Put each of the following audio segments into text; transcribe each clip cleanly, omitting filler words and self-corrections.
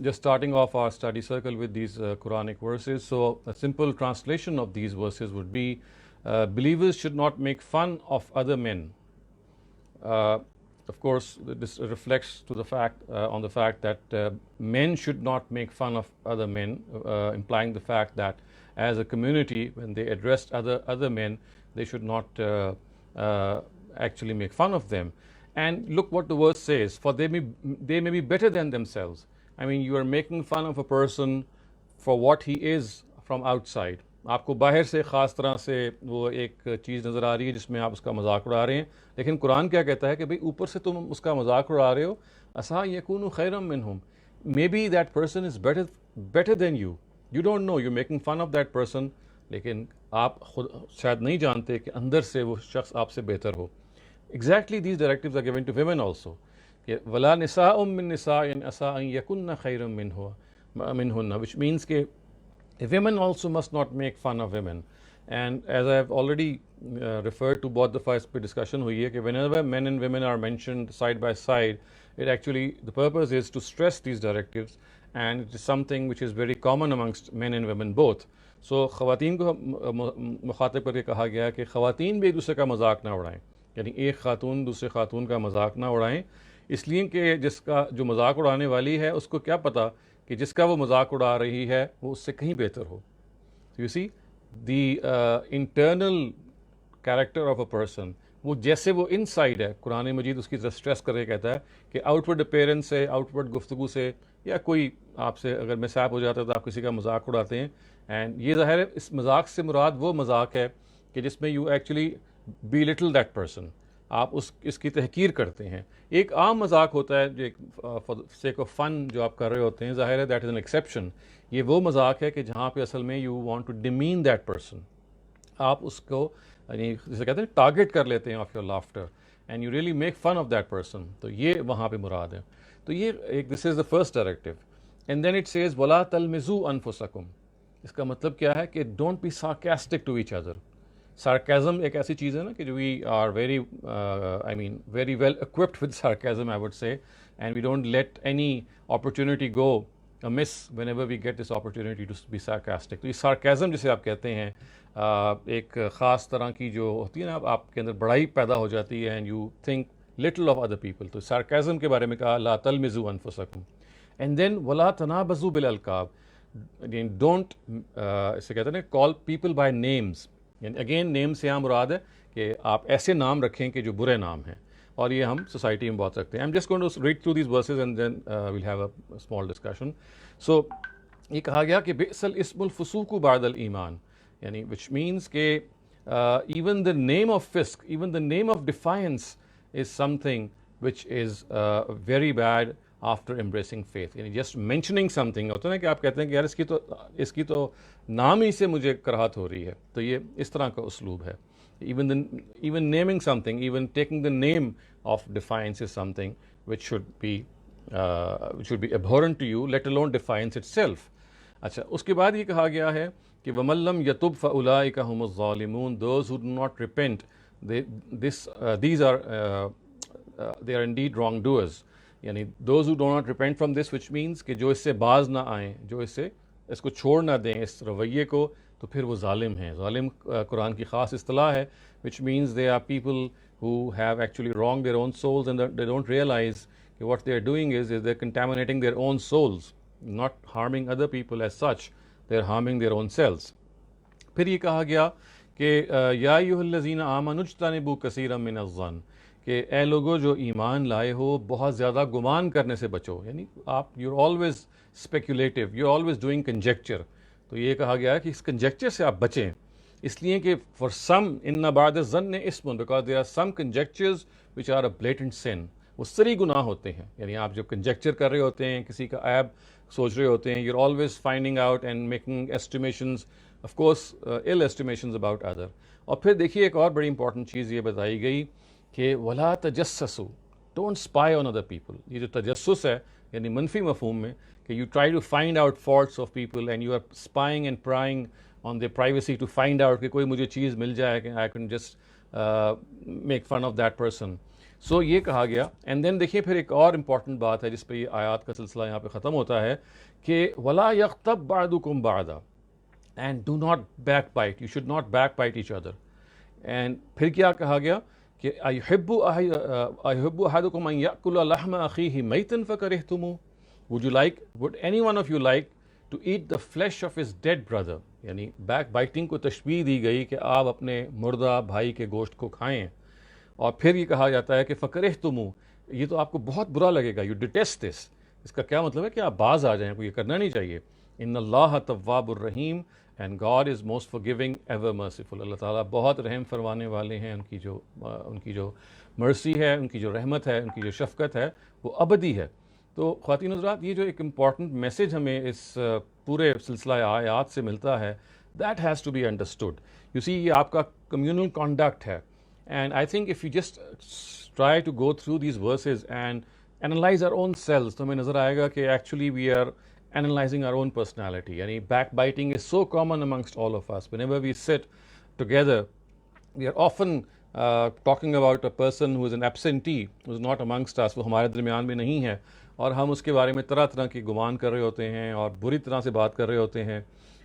just starting off our study circle with these Quranic verses. So a simple translation of these verses would be, believers should not make fun of other men. Of course, this reflects to the fact on the fact that men should not make fun of other men, implying the fact that as a community, when they addressed other men, they should not actually make fun of them. And look what the verse says: for they may be better than themselves. I mean, you are making fun of a person for what he is from outside. آپ کو باہر سے خاص طرح سے وہ ایک چیز نظر آ رہی ہے جس میں آپ اس کا مذاق اڑا رہے ہیں، لیکن قرآن کیا کہتا ہے کہ بھئی اوپر سے تم اس کا مذاق اڑا رہے ہو. عَسَىٰ يَكُونُ خَيْرًا مِّنْهُمْ, maybe that person is better than you. You don't know, you're making fun of that person, لیکن آپ خود شاید نہیں جانتے کہ اندر سے وہ شخص آپ سے بہتر ہو. Exactly these directives are given to women also. کہ وَلَا نِسَاءٌ مِّن نِسَاءٍ عَسَىٰ أَن يَكُنَّ خَيْرًا مِّنْهُنَّ, which means کہ women also must not make fun of women. And as I have already referred to, both the first discussion hui hai, whenever men and women are mentioned side by side, it actually, the purpose is to stress these directives, and it is something which is very common amongst men and women both. So خواتین کو مخاطب کر کے کہا گیا کہ خواتین بھی ایک دوسرے کا مذاق نہ اڑائیں، یعنی ایک خاتون دوسرے خاتون کا مذاق نہ اڑائیں، اس لیے کہ جس کا جو مذاق اڑانے والی ہے اس کو کیا پتہ کہ جس کا وہ مذاق اڑا رہی ہے وہ اس سے کہیں بہتر ہو. You see the internal character of a person, وہ جیسے وہ ان سائڈ ہے، قرآن مجید اس کی طرف اسٹریس کر کے کہتا ہے کہ آؤٹ ورڈ اپیرنس سے، آؤٹ ورڈ گفتگو سے، یا کوئی آپ سے اگر مسائب ہو جاتا ہے تو آپ کسی کا مذاق اڑاتے ہیں. اینڈ یہ ظاہر ہے اس مذاق سے مراد وہ مذاق ہے کہ جس میں you actually belittle that person, آپ اس کی تحقیر کرتے ہیں. ایک عام مذاق ہوتا ہے جو فار سیک آف فن جو آپ کر رہے ہوتے ہیں، ظاہر ہے دیٹ از این ایکسیپشن. یہ وہ مذاق ہے کہ جہاں پہ اصل میں you want to demean that person, آپ اس کو یعنی جسے کہتے ہیں ٹارگیٹ کر لیتے ہیں of your laughter and you really make fun of that person. تو یہ وہاں پہ مراد ہے. تو یہ ایک this is the first directive. And then it says وَلَا تَلْمِزُوا أَنفُسَكُمْ. اس کا مطلب کیا ہے کہ don't be sarcastic to each other. Sarcasm ایک ایسی چیز ہے نا کہ we are very very well equipped with sarcasm, I would say, and we don't let any opportunity go amiss whenever we get this opportunity to be sarcastic. تو یہ sarcasm جسے آپ کہتے ہیں ایک خاص طرح کی جو ہوتی ہے نا، آپ کے اندر بڑائی پیدا ہو جاتی ہے and you think little of other people. تو sarcasm کے بارے میں کہا لا تلمزوا انفسکم. and then ولا تنابزوا بالالقاب. don't اسے کہتے ہیں call people by names. یعنی اگین نیم سے یہاں مراد ہے کہ آپ ایسے نام رکھیں کہ جو برے نام ہیں، اور یہ ہم سوسائٹی میں بہت رکھتے ہیں. I'm just going to read through these verses and then we'll have a small discussion. So یہ کہا گیا کہ بئس الاسم الفسوق بعد الایمان، یعنی which means کہ even the name of fisk, even the name of defiance is something which is very bad after embracing faith. یعنی just mentioning something ہوتا ہے نا کہ آپ کہتے ہیں کہ یار اس کی تو نام ہی سے مجھے کراہت ہو رہی ہے. تو یہ اس طرح کا اسلوب ہے. even naming something, even taking the name of defiance is something which should be abhorrent to you, let alone defiance itself. اچھا، اس کے بعد یہ کہا گیا ہے کہ وَمَن لَّمْ يَتُبْ فَأُولَٰئِكَ هُمُ الظَّالِمُونَ. those who do not repent, they are indeed wrongdoers. یعنی those who do not repent from this, which means کہ جو اس سے باز نہ آئیں، جو اس کو چھوڑ نہ دیں اس رویے کو، تو پھر وہ ظالم ہیں. ظالم قرآن کی خاص اصطلاح ہے, which means they are people who have actually wronged their own souls and they don't realize that what they are doing is they're contaminating their own souls, not harming other people as such, they're harming their own selves. پھر یہ کہا گیا کہ یا ایھا الذین آمنوا اجتنبوا کثیرا من الظن, کہ اے لوگوں جو ایمان لائے ہو بہت زیادہ گمان کرنے سے بچو. یعنی آپ you always speculative, you always doing conjecture. تو یہ کہا گیا ہے کہ اس کنجیکچر سے آپ بچیں, اس لیے کہ فار سم ان بعد الظن اسم, because there are some conjectures which are a blatant sin. وہ سری گناہ ہوتے ہیں. یعنی آپ جب کنجیکچر کر رہے ہوتے ہیں, کسی کا عیب سوچ رہے ہوتے ہیں, you are always finding out and making estimations, of course ill estimations about other. اور پھر دیکھیے ایک اور بڑی امپورٹنٹ چیز یہ بتائی گئی کہ ولا تجسسوا, don't spy on other people. یہ جو تجسس ہے یعنی منفی مفہوم میں کہ you try to find out faults of people and you are spying and prying on their privacy to find out کہ کوئی مجھے چیز مل جائے کہ I can just make fun of that person. So یہ کہا گیا. اینڈ دین دیکھیے پھر ایک اور امپورٹنٹ بات ہے جس پہ یہ آیات کا سلسلہ یہاں پہ ختم ہوتا ہے کہ وَلَا يَغْتَبْ بَعْضُكُمْ بَعْضًا and do not backbite. You should not backbite each other. And پھر کیا کہا گیا کہ أَيُحِبُّ أَحَدُكُمْ أَن يَأْكُلَ لَحْمَ أَخِيهِ مَيْتًا فَكَرِهْتُمُوهُ. would any one of you like to eat the flesh of his dead brother. یعنی بیک بائٹنگ کو تشبیہ دی گئی کہ آپ اپنے مردہ بھائی کے گوشت کو کھائیں. اور پھر یہ کہا جاتا ہے کہ فَكَرِهْتُمُوهُ, یہ تو آپ کو بہت برا لگے گا. you detest this. اس کا کیا مطلب ہے کہ آپ باز آ جائیں, کو یہ کرنا نہیں چاہیے. ان اللہ تواب الرحیم and God is most forgiving ever merciful. اللہ تعالیٰ بہت رحم فرمانے والے ہیں. ان کی جو مرسی ہے, ان کی جو رحمت ہے, ان کی جو شفقت ہے وہ ابدی ہے. تو خواتین حضرات, یہ جو ایک امپورٹنٹ میسج ہمیں اس پورے سلسلہ آیات سے ملتا ہے, that has to be understood. You see, یہ آپ کا کمیونل کانڈکٹ ہے. And I think if you just try to go through these verses and analyze our own selves, تو ہمیں نظر آئے گا کہ actually we are analyzing our own personality. Yani backbiting is so common amongst all of us. Whenever we sit together, we are often talking about a person who is an absentee, who is not amongst us, وہ ہمارے درمیان میں نہیں ہے, اور ہم اس کے بارے میں طرح طرح کی گمان کر رہے ہوتے ہیں اور بری طرح سے بات کر رہے ہوتے ہیں.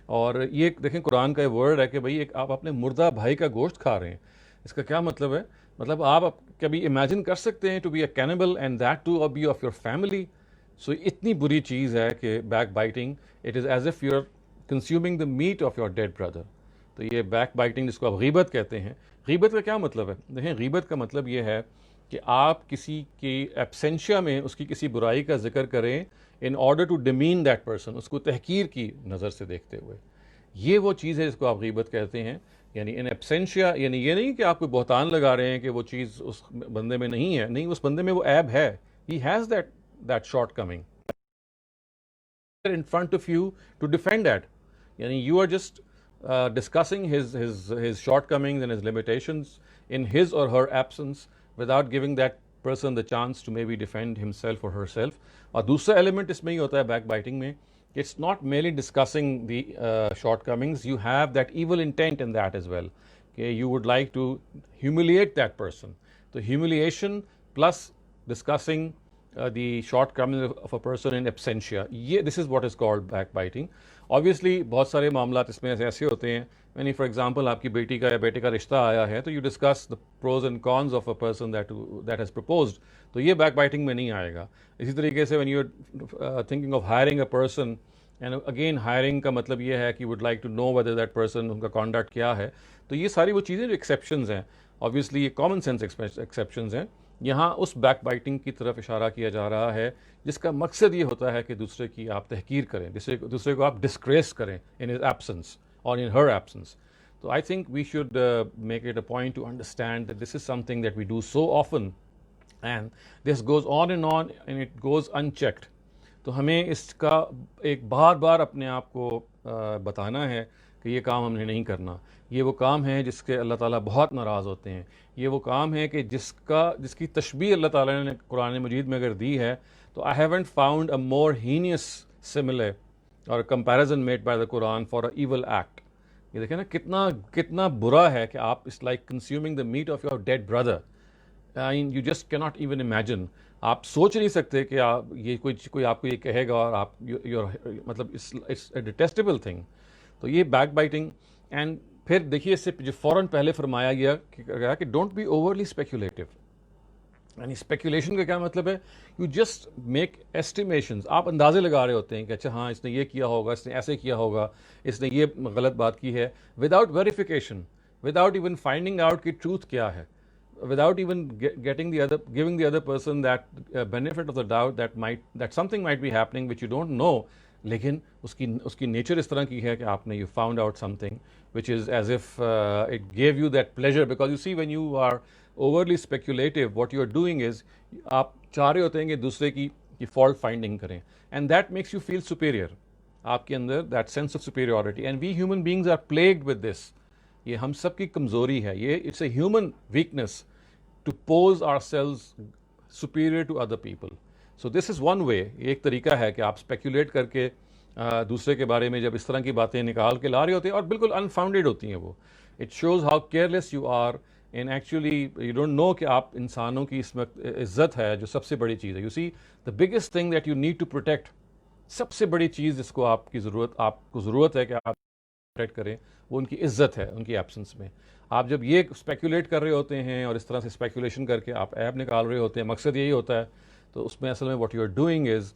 اور یہ دیکھیں قرآن کا یہ ورڈ ہے کہ بھئی آپ اپنے مردہ بھائی کا گوشت کھا رہے ہیں. اس کا کیا مطلب ہے؟ مطلب آپ کبھی امیجن کر سکتے ہیں to be a cannibal and that to be of your family. So اتنی بری چیز ہے کہ backbiting, it is as if you are consuming the meat of your dead brother. تو یہ بیک بائٹنگ جس کو آپ غیبت کہتے ہیں, غیبت کا کیا مطلب ہے؟ دیکھیں, غیبت کا مطلب یہ ہے کہ آپ کسی کی ایبسینشیا میں اس کی کسی برائی کا ذکر کریں in order to demean that person, اس کو تحقیر کی نظر سے دیکھتے ہوئے. یہ وہ چیز ہے جس کو آپ غیبت کہتے ہیں. یعنی ان ایبسینشیا, یعنی یہ نہیں کہ آپ کوئی بہتان لگا رہے ہیں کہ وہ چیز اس بندے میں نہیں ہے. نہیں, اس بندے میں وہ عیب ہے. He has that shortcoming in front of you to defend that. Yani you are just discussing his shortcomings and his limitations in his or her absence without giving that person the chance to maybe defend himself or herself. اور دوسرا element اس میں ہی ہوتا ہے back biting میں, it's not merely discussing the shortcomings, you have that evil intent in that as well. Okay, you would like to humiliate that person. So humiliation plus discussing the shortcomings of a person in absentia, this is what is called backbiting. Obviously بہت سارے معاملات اس میں ایسے ہوتے ہیں. یعنی for example آپ کی بیٹی کا یا بیٹے کا رشتہ آیا ہے, تو you discuss the pros and cons of a person that has proposed, تو یہ بیک بائٹنگ میں نہیں آئے گا. اسی طریقے سے when you are thinking of hiring a person, and again hiring کا مطلب یہ ہے کہ you would like to know whether that person, ان کا conduct کیا ہے. تو یہ ساری وہ چیزیں جو ایکسیپشنز ہیں, obviously یہ کامن سینس ایکسیپشنز ہیں. یہاں اس بیک بائٹنگ کی طرف اشارہ کیا جا رہا ہے جس کا مقصد یہ ہوتا ہے کہ دوسرے کی آپ تحقیر کریں, دوسرے کو آپ ڈسگریس کریں in his absence or in her absence. So I think we should make it a point to understand that this is something that we do so often and this goes on and it goes unchecked. تو ہمیں اس کا ایک بار اپنے آپ کو بتانا ہے کہ یہ کام ہم نے نہیں کرنا. یہ وہ کام ہے جس کے اللہ تعالیٰ بہت ناراض ہوتے ہیں. یہ وہ کام ہے کہ جس کی تشبیہ اللہ تعالیٰ نے قرآن مجید میں اگر دی ہے, تو I haven't found a more heinous simile or a comparison made by the Quran for an evil act. یہ دیکھیں نا کتنا برا ہے کہ آپ it's like consuming the meat of your dead brother. I mean, you just cannot even imagine. آپ سوچ نہیں سکتے کہ یہ کوئی آپ کو یہ کہے گا اور آپ مطلب it's a detestable thing. تو یہ بیک بائٹنگ. اینڈ پھر دیکھیے اس سے جو فوراً پہلے فرمایا گیا کہ ڈونٹ بی اوورلی اسپیکولیٹو. یعنی اسپیکولیشن کا کیا مطلب ہے؟ You just make estimations. آپ اندازے لگا رہے ہوتے ہیں کہ اچھا ہاں اس نے یہ کیا ہوگا, اس نے ایسے کیا ہوگا, اس نے یہ غلط بات کی ہے, without verification, without even finding out کہ ٹروتھ کیا ہے, without even giving the other person that benefit of the doubt that something might be happening which you don't know. لیکن اس کی نیچر اس طرح کی ہے کہ آپ نے you found out something which is as if it gave you that pleasure, because you see when you are overly speculative what you are doing is آپ چاہ رہے ہوتے ہیں کہ دوسرے کی fault finding کریں, and that makes you feel superior. آپ کے اندر that sense of superiority, and we human beings are plagued with this. یہ ہم سب کی کمزوری ہے. یہ it's a human weakness to pose ourselves superior to other people. So this is one way. یہ ایک طریقہ ہے کہ آپ اسپیکولیٹ کر کے دوسرے کے بارے میں جب اس طرح کی باتیں نکال کے لا رہے ہوتے ہیں اور بالکل انفاؤنڈیڈ ہوتی ہیں وہ. It shows how careless you are and actually you don't know کہ آپ انسانوں کی اس وقت عزت ہے جو سب سے بڑی چیز ہے. You see, the biggest thing that you need to protect, سب سے بڑی چیز جس کو آپ کو ضرورت ہے کہ آپ پروٹیکٹ کریں, وہ ان کی عزت ہے ان کی ایبسنس میں. آپ جب یہ اسپیکولیٹ کر رہے ہوتے ہیں اور اس طرح سے اسپیکولیشن کر کے آپ ایپ نکال رہے ہوتے ہیں, مقصد یہی ہوتا ہے, تو اس میں اصل میں what you are doing is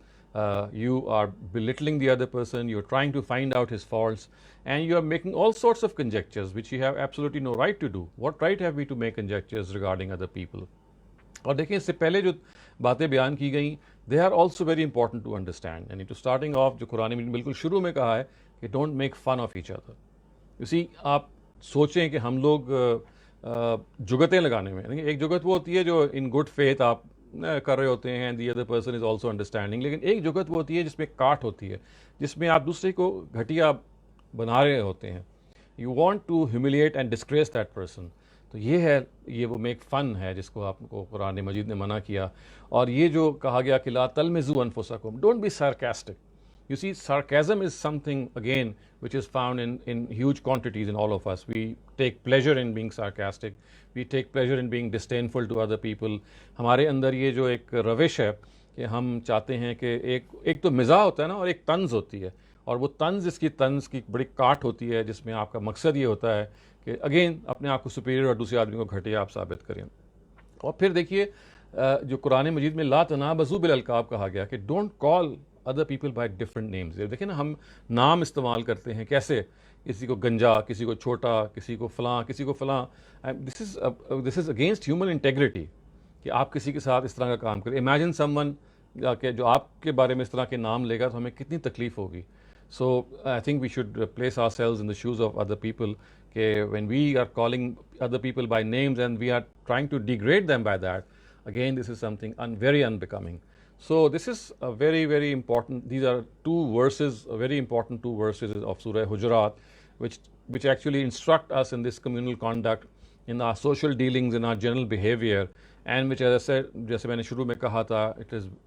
you are belittling the other person, you're trying to find out his faults, and you are making all sorts of conjectures which you have absolutely no right to do. What right have we to make conjectures regarding other people? اور دیکھیں اس سے پہلے جو باتیں بیان کی گئیں, they are also very important to understand. یعنی to starting off جو قرآن میں بالکل شروع میں کہا ہے کہ don't make fun of each other. You see, آپ سوچیں کہ ہم لوگ جگتیں لگانے میں, ایک جگت وہ ہوتی ہے جو ان گڈ فیتھ آپ کر رہے ہوتے ہیں, the other person is also understanding, لیکن ایک جگت وہ ہوتی ہے جس میں کاٹ ہوتی ہے, جس میں آپ دوسرے کو گھٹیا بنا رہے ہوتے ہیں. You want to humiliate and disgrace that person. تو یہ ہے, یہ وہ میک فن ہے جس کو آپ کو قرآن مجید نے منع کیا. اور یہ جو کہا گیا کہ لا تلمزوا انفسکم, don't be sarcastic. You see, sarcasm is something, again, which is found in huge quantities in all of us. We take pleasure in being sarcastic. We take pleasure in being disdainful to other people. ہمارے اندر یہ جو ایک روش ہے کہ ہم چاہتے ہیں کہ ایک تو مزاح ہوتا ہے نا, اور ایک طنز ہوتی ہے, اور وہ طنز, اس کی طنز کی بڑی کاٹ ہوتی ہے جس میں آپ کا مقصد یہ ہوتا ہے کہ اگین اپنے آپ کو سپیریئر اور دوسرے آدمی کو گھٹیا آپ ثابت کریں. اور پھر دیکھیے جو قرآن مجید میں لا تنابزوا بالالقاب کہا گیا کہ don't call other people by different names. دیکھیں نا, ہم نام استعمال کرتے ہیں کیسے, کسی کو گنجا, کسی کو چھوٹا, کسی کو فلاں, کسی کو فلاں. This is against human integrity کہ آپ کسی کے ساتھ اس طرح کا کام کریں. Imagine someone کہ جو آپ کے بارے میں اس طرح کے نام لے گا تو ہمیں کتنی تکلیف ہوگی. So I think we should place ourselves in the shoes of other people کہ when we are calling other people by names and we are trying to degrade them by that, again this is something very unbecoming. So this is a very, very important, these are two verses, very important two verses of Surah Hujurat, which actually instruct us in this communal conduct, in our social dealings, in our general behavior, and which, as I said, جیسے میں نے شروع میں کہا تھا,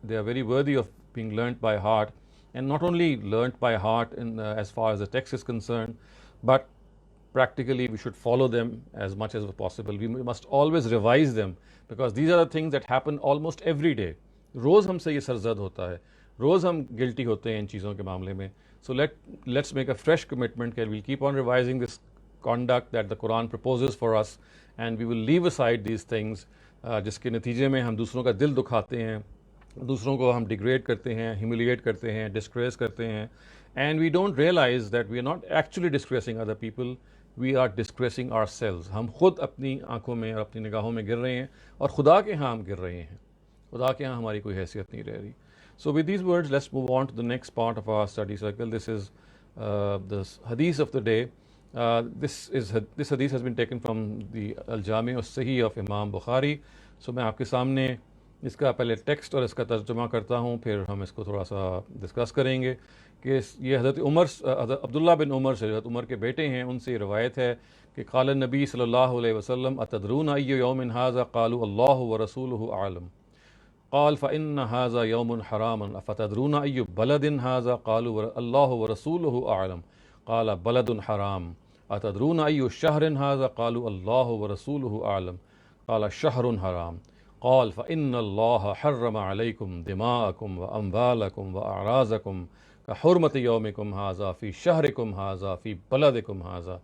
they are very worthy of being learnt by heart, and not only learnt by heart as far as the text is concerned, but practically we should follow them as much as possible. We must always revise them, because these are the things that happen almost every day. روز ہم سے یہ سرزد ہوتا ہے, روز ہم گلٹی ہوتے ہیں ان چیزوں کے معاملے میں. So let's make a fresh commitment کہ we'll keep on revising this conduct that the Quran proposes for us, and we will leave aside these things جس کے نتیجے میں ہم دوسروں کا دل دکھاتے ہیں, دوسروں کو ہم ڈیگریڈ کرتے ہیں, ہیوملیٹ کرتے ہیں, ڈسگریس کرتے ہیں, and we don't realize that we are not actually disgracing other people, we are disgracing ourselves. ہم خود اپنی آنکھوں میں اور اپنی نگاہوں میں گر رہے ہیں, اور خدا کے ہاں ہم گر رہے ہیں, خدا کے ہاں ہماری کوئی حیثیت نہیں رہ رہی. So with these words, let's move on to the next part of our study circle. This is the hadith of the day. This hadith has been taken from the Al-Jami' as-Sahih of Imam Bukhari. So میں آپ کے سامنے اس کا پہلے text اور اس کا ترجمہ کرتا ہوں, پھر ہم اس کو تھوڑا سا ڈسکس کریں گے کہ یہ حضرت عبداللہ بن عمر سے, حضرت عمر کے بیٹے ہیں, ان سے روایت ہے کہ قال النبی صلی اللہ علیہ وسلم اتدرون ای یوم ھذا قالوا اللہ ورسولہ اعلم قال فإن هذا يوم حرام أفتدرون أي بلد هذا قالوا الله ورسوله أعلم قال بلد حرام أتدرون أي شهر هذا قالوا الله ورسوله أعلم قال شهر حرام قال فإن الله حرم عليكم دماءكم وأموالكم وأعراضكم كحرمة يومكم هذا في شهركم هذا في بلدكم هذا.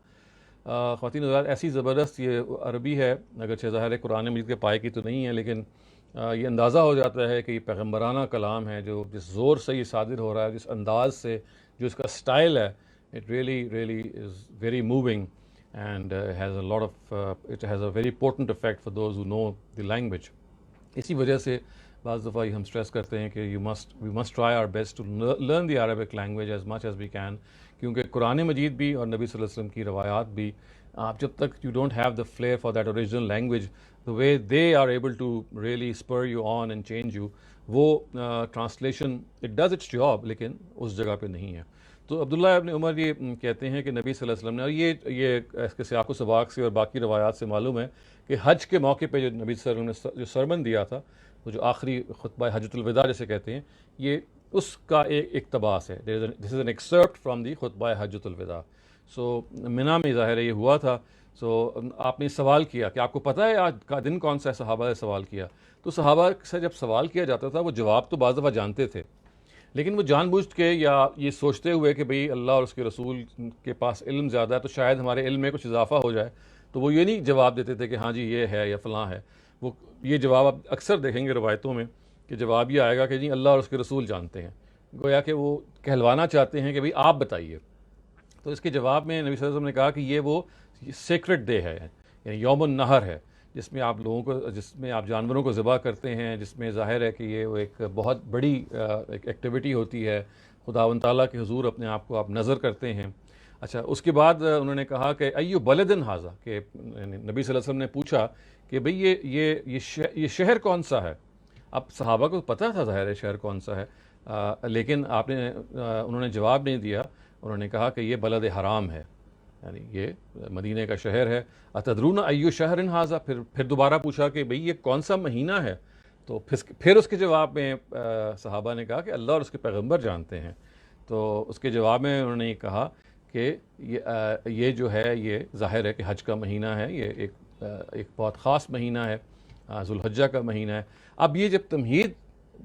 خواتین حضرات, ایسی زبردست یہ عربی ہے, اگرچہ ظاہر قرآن مجید کے پائے کی تو نہیں ہے, لیکن یہ اندازہ ہو جاتا ہے کہ یہ پیغمبرانہ کلام ہے, جو جس زور سے یہ صادر ہو رہا ہے, جس انداز سے, جو اس کا سٹائل ہے, it really is very moving and has a lot of it has a very potent effect for those who know the language. اسی وجہ سے بعض دفعہ ہم اسٹریس کرتے ہیں کہ we must try our best to learn the Arabic language as much as we can, کیونکہ قرآن مجید بھی اور نبی صلی اللہ علیہ وسلم کی روایات بھی, آپ جب تک you don't have the flair for that original language, the way they are able to really spur you on and change you, وہ translation it does its job لیکن اس جگہ پہ نہیں ہے. تو عبداللہ ابن عمر یہ کہتے ہیں کہ نبی صلی اللہ علیہ وسلم نے, اور یہ اس کے سیاق و سباق سے اور باقی روایات سے معلوم ہے کہ حج کے موقع پہ جو نبی صلی اللہ علیہ وسلم نے جو سرمن دیا تھا, وہ جو آخری خطبہ حجۃ الوداع جسے کہتے ہیں, یہ اس کا ایک اقتباس ہے. This is an excerpt from the خطبہ حجۃ الوداع. سو منا میں ظاہر یہ ہوا تھا آپ نے سوال کیا کہ آپ کو پتہ ہے آج کا دن کون سا ہے، صحابہ نے سوال کیا. تو صحابہ سے جب سوال کیا جاتا تھا وہ جواب تو بعض دفعہ جانتے تھے، لیکن وہ جان بوجھ کے یا یہ سوچتے ہوئے کہ بھئی اللہ اور اس کے رسول کے پاس علم زیادہ ہے تو شاید ہمارے علم میں کچھ اضافہ ہو جائے، تو وہ یہ نہیں جواب دیتے تھے کہ ہاں جی یہ ہے یا فلاں ہے. وہ یہ جواب آپ اکثر دیکھیں گے روایتوں میں کہ جواب یہ آئے گا کہ جی اللہ اور اس کے رسول جانتے ہیں، گویا کہ وہ کہلوانا چاہتے ہیں کہ بھئی آپ بتائیے. تو اس کے جواب میں نبی صلی اللہ علیہ وسلم نے کہا کہ یہ وہ سیکرٹ ڈے ہے، یعنی یوم النحر ہے، جس میں آپ لوگوں کو، جس میں آپ جانوروں کو ذبح کرتے ہیں، جس میں ظاہر ہے کہ یہ وہ ایک بہت بڑی ایک ایکٹیویٹی ہوتی ہے، خداوند تعالیٰ کے حضور اپنے آپ کو آپ نظر کرتے ہیں. اچھا، اس کے بعد انہوں نے کہا کہ ایو بلدن ھذا، کہ نبی صلی اللہ علیہ وسلم نے پوچھا کہ بھئی یہ شہر کون سا ہے. اب صحابہ کو پتہ تھا ظاہر ہے شہر کون سا ہے، لیکن انہوں نے جواب نہیں دیا. انہوں نے کہا کہ یہ بلد حرام ہے، یعنی یہ مدینہ کا شہر ہے. اتدرون ایو شہر ھذا، پھر دوبارہ پوچھا کہ بھئی یہ کون سا مہینہ ہے. تو پھر اس کے جواب میں صحابہ نے کہا کہ اللہ اور اس کے پیغمبر جانتے ہیں. تو اس کے جواب میں انہوں نے یہ کہا کہ یہ جو ہے یہ ظاہر ہے کہ حج کا مہینہ ہے، یہ ایک بہت خاص مہینہ ہے، ذوالحجہ کا مہینہ ہے. اب یہ جب تمہید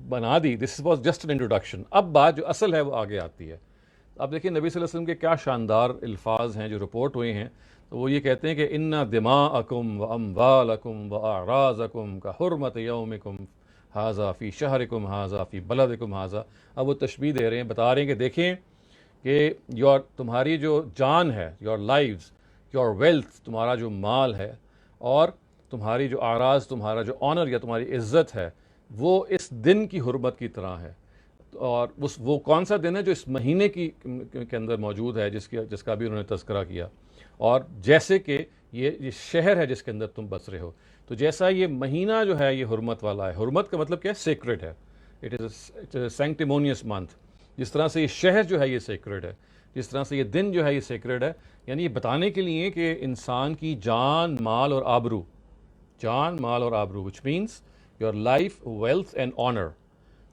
بنا دی، this was just an introduction, اب بات جو اصل ہے وہ آگے آتی ہے. اب دیکھیں نبی صلی اللہ علیہ وسلم کے کیا شاندار الفاظ ہیں جو رپورٹ ہوئے ہیں. تو وہ یہ کہتے ہیں کہ ان دماءکم و اموالکم و اعراضکم کا حرمت یومکم ھذا فی شہرکم ھذا فی بلدکم ھذا. اب وہ تشبیہ دے رہے ہیں، بتا رہے ہیں کہ دیکھیں کہ تمہاری جو جان ہے، یور لائفز، یور ویلتھ، تمہارا جو مال ہے، اور تمہاری جو اعراض، تمہارا جو آنر یا تمہاری عزت ہے، وہ اس دن کی حرمت کی طرح ہے. اور وہ کون سا دن ہے جو اس مہینے کے اندر موجود ہے، جس کا بھی انہوں نے تذکرہ کیا. اور جیسے کہ یہ شہر ہے جس کے اندر تم بس رہے ہو، تو جیسا یہ مہینہ جو ہے یہ حرمت والا ہے. حرمت کا مطلب کیا ہے؟ سیکرڈ ہے. It is a sanctimonious month. جس طرح سے یہ شہر جو ہے یہ سیکرڈ ہے، جس طرح سے یہ دن جو ہے یہ سیکرڈ ہے. یعنی یہ بتانے کے لیے کہ انسان کی جان، مال اور آبرو، which means your life, wealth and honor.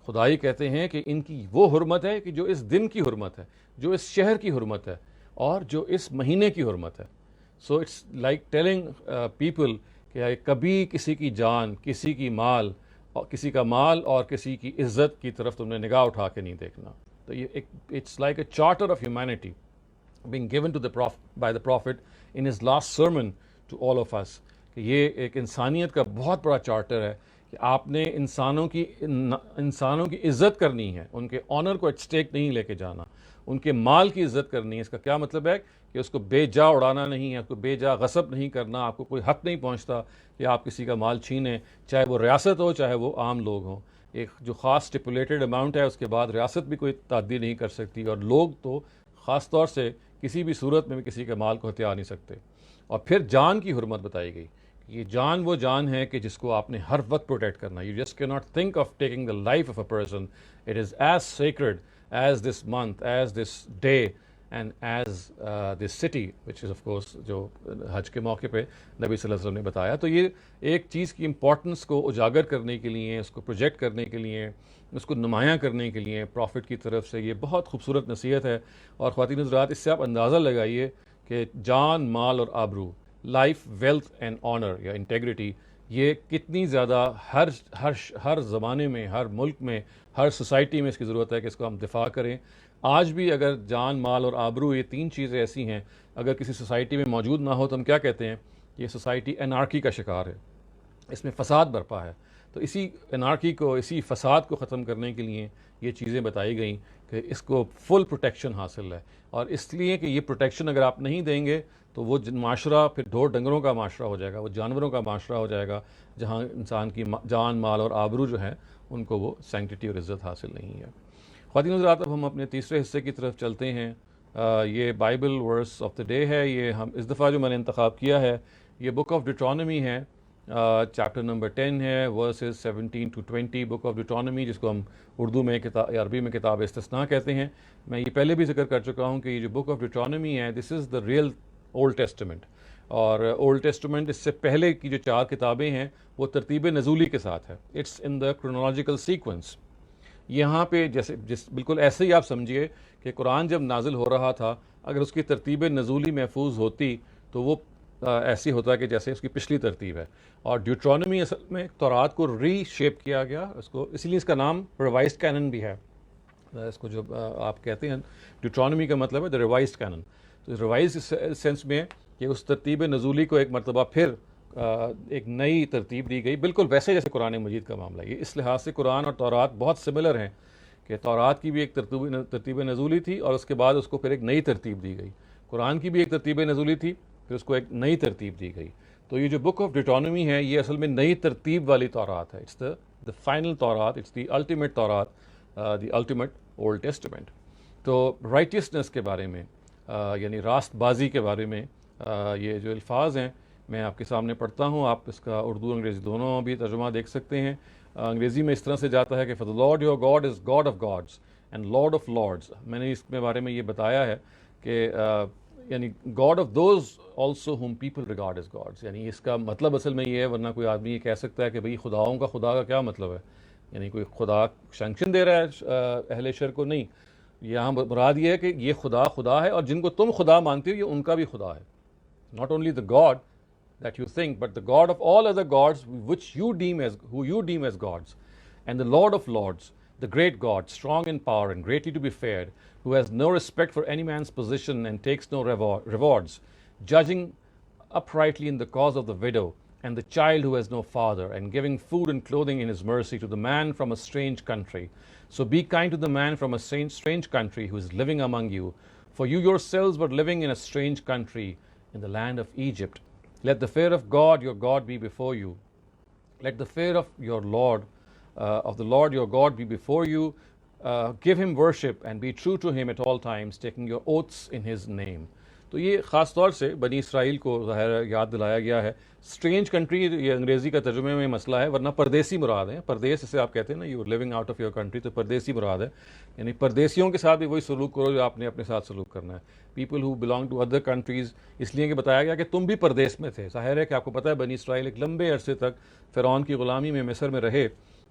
خدائی کہتے ہیں کہ ان کی وہ حرمت ہے کہ جو اس دن کی حرمت ہے، جو اس شہر کی حرمت ہے، اور جو اس مہینے کی حرمت ہے. So it's like telling people کہ کبھی کسی کی جان، کسی کا مال اور کسی کی عزت کی طرف تم نے نگاہ اٹھا کے نہیں دیکھنا. تو یہ it's like a charter of humanity being given to by the Prophet in his last sermon to all of us. کہ یہ ایک انسانیت کا بہت بڑا چارٹر ہے کہ آپ نے انسانوں کی عزت کرنی ہے، ان کے آنر کو ایٹ اسٹیک نہیں لے کے جانا، ان کے مال کی عزت کرنی ہے. اس کا کیا مطلب ہے کہ اس کو بے جا اڑانا نہیں ہے، اس کو بے جا غصب نہیں کرنا. آپ کو کوئی حق نہیں پہنچتا کہ آپ کسی کا مال چھینیں، چاہے وہ ریاست ہو چاہے وہ عام لوگ ہوں. ایک جو خاص اسٹیپولیٹڈ اماؤنٹ ہے، اس کے بعد ریاست بھی کوئی تعدی نہیں کر سکتی، اور لوگ تو خاص طور سے کسی بھی صورت میں بھی کسی کے مال کو ہتھیار نہیں سکتے. اور پھر جان کی حرمت بتائی گئی. یہ جان وہ جان ہے کہ جس کو آپ نے ہر وقت پروٹیکٹ کرنا. یو جسٹ کی not think of taking the life of a person. It is as sacred as this month, as this day and as this city which is of course, جو حج کے موقع پہ نبی صلی اللہ علیہ وسلم نے بتایا. تو یہ ایک چیز کی امپورٹنس کو اجاگر کرنے کے لیے، اس کو پروجیکٹ کرنے کے لیے، اس کو نمایاں کرنے کے لیے پروفٹ کی طرف سے یہ بہت خوبصورت نصیحت ہے. اور خواتین حضرات، اس سے آپ اندازہ لگائیے کہ جان، مال اور آبرو، لائف، ویلتھ اینڈ آنر یا انٹیگریٹی، یہ کتنی زیادہ ہر زمانے میں، ہر ملک میں، ہر سوسائٹی میں اس کی ضرورت ہے کہ اس کو ہم دفاع کریں. آج بھی اگر جان، مال اور آبرو، یہ تین چیزیں ایسی ہیں، اگر کسی سوسائٹی میں موجود نہ ہو تو ہم کیا کہتے ہیں؟ یہ سوسائٹی انارکی کا شکار ہے، اس میں فساد برپا ہے. تو اسی انارکی کو، اسی فساد کو ختم کرنے کے لیے یہ چیزیں بتائی گئیں کہ اس کو فل پروٹیکشن حاصل ہے. اور اس لیے کہ یہ پروٹیکشن اگر آپ نہیں دیں گے تو وہ معاشرہ پھر ڈھور ڈنگروں کا معاشرہ ہو جائے گا، وہ جانوروں کا معاشرہ ہو جائے گا، جہاں انسان کی جان، مال اور آبرو جو ہیں ان کو وہ سینکٹیٹی اور عزت حاصل نہیں ہے. خواتین حضرات، اب ہم اپنے تیسرے حصے کی طرف چلتے ہیں. یہ Bible verse of the day ہے. یہ ہم اس دفعہ جو میں نے انتخاب کیا ہے یہ بک آف ڈیوٹرانومی ہے، چیپٹر نمبر 10 ہے، verses 17 to 20. Book of Deuteronomy, جس کو ہم اردو میں یا عربی میں کتاب استثناء کہتے ہیں. میں یہ پہلے بھی ذکر کر چکا ہوں کہ یہ جو بک آف ڈیوٹرانومی ہے، دس is the real old testament. اور اولڈ ٹیسٹمنٹ اس سے پہلے کی جو 4 کتابیں ہیں وہ ترتیب نزولی کے ساتھ ہے. It's in the chronological sequence. یہاں پہ بالکل ایسے ہی آپ سمجھیے کہ قرآن جب نازل ہو رہا تھا، اگر اس کی ترتیب نزولی محفوظ ہوتی تو وہ ایسی ہوتا ہے کہ جیسے اس کی پچھلی ترتیب ہے. اور ڈیوٹرانومی اصل میں تورات کو ری شیپ کیا گیا, اس کو اسی لیے اس کا نام ریوائزڈ کینن بھی ہے. اس کو جو آپ کہتے ہیں ڈیوٹرانومی کا مطلب ہے دا ریوائزڈ کینن. تو ریوائز سینس میں کہ اس ترتیب نزولی کو ایک مرتبہ پھر ایک نئی ترتیب دی گئی, بالکل ویسے جیسے قرآن مجید کا معاملہ. یہ اس لحاظ سے قرآن اور تورات بہت سملر ہیں کہ تورات کی بھی ایک ترتیب نزولی تھی اور اس کے بعد اس کو پھر ایک نئی ترتیب دی گئی. قرآن کی بھی ایک ترتیب نزولی تھی, پھر اس کو ایک نئی ترتیب دی گئی. تو یہ جو بک آف ڈیوٹرانومی ہے یہ اصل میں نئی ترتیب والی تورات ہے. اٹس دا فائنل تورات, اٹس دی الٹیمیٹ تورات, دی الٹیمیٹ اولڈ ٹیسٹمنٹ. تو رائٹیسنس کے بارے میں یعنی راست بازی کے بارے میں یہ جو الفاظ ہیں میں آپ کے سامنے پڑھتا ہوں. آپ اس کا اردو انگریزی دونوں بھی ترجمہ دیکھ سکتے ہیں. انگریزی میں اس طرح سے جاتا ہے کہ for the Lord your God is God of gods and Lord of lords. میں نے اس کے بارے میں یہ بتایا ہے کہ یعنی God of those also whom people regard as gods. یعنی اس کا مطلب اصل میں یہ ہے, ورنہ کوئی آدمی یہ کہہ سکتا ہے کہ بھئی خداؤں کا خدا کا کیا مطلب ہے, یعنی کوئی خدا سینکشن دے رہا ہے اہل شر کو. نہیں, یہاں مراد یہ ہے کہ یہ خدا ہے اور جن کو تم خدا مانتے ہو یہ ان کا بھی خدا ہے. Not only the God that you think, but the God of all other gods who you deem as gods, and the Lord of lords, the great God, strong in power and greatly to be feared, who has no respect for any man's position and takes no rewards, judging uprightly in the cause of the widow and the child who has no father, and giving food and clothing in his mercy to the man from a strange country. So be kind to the man from a strange country who is living among you, for you yourselves were living in a strange country in the land of Egypt. Let the fear of God your God be before you. Let the fear of the Lord your God be before you. Give him worship and be true to him at all times, taking your oaths in his name. تو یہ خاص طور سے بنی اسرائیل کو ظاہر یاد دلایا گیا ہے. اسٹرینج کنٹری یہ انگریزی کا ترجمے میں مسئلہ ہے, ورنہ پردیسی مراد ہیں. پردیس جسے آپ کہتے ہیں نا, you living out of your country, تو پردیسی مراد ہے. یعنی پردیسیوں کے ساتھ بھی وہی سلوک کرو جو آپ نے اپنے ساتھ سلوک کرنا ہے. People who belong to other countries, اس لیے کہ بتایا گیا کہ تم بھی پردیس میں تھے. ظاہر ہے کہ آپ کو پتہ ہے بنی اسرائیل ایک لمبے عرصے تک فرعون کی غلامی میں مصر میں رہے,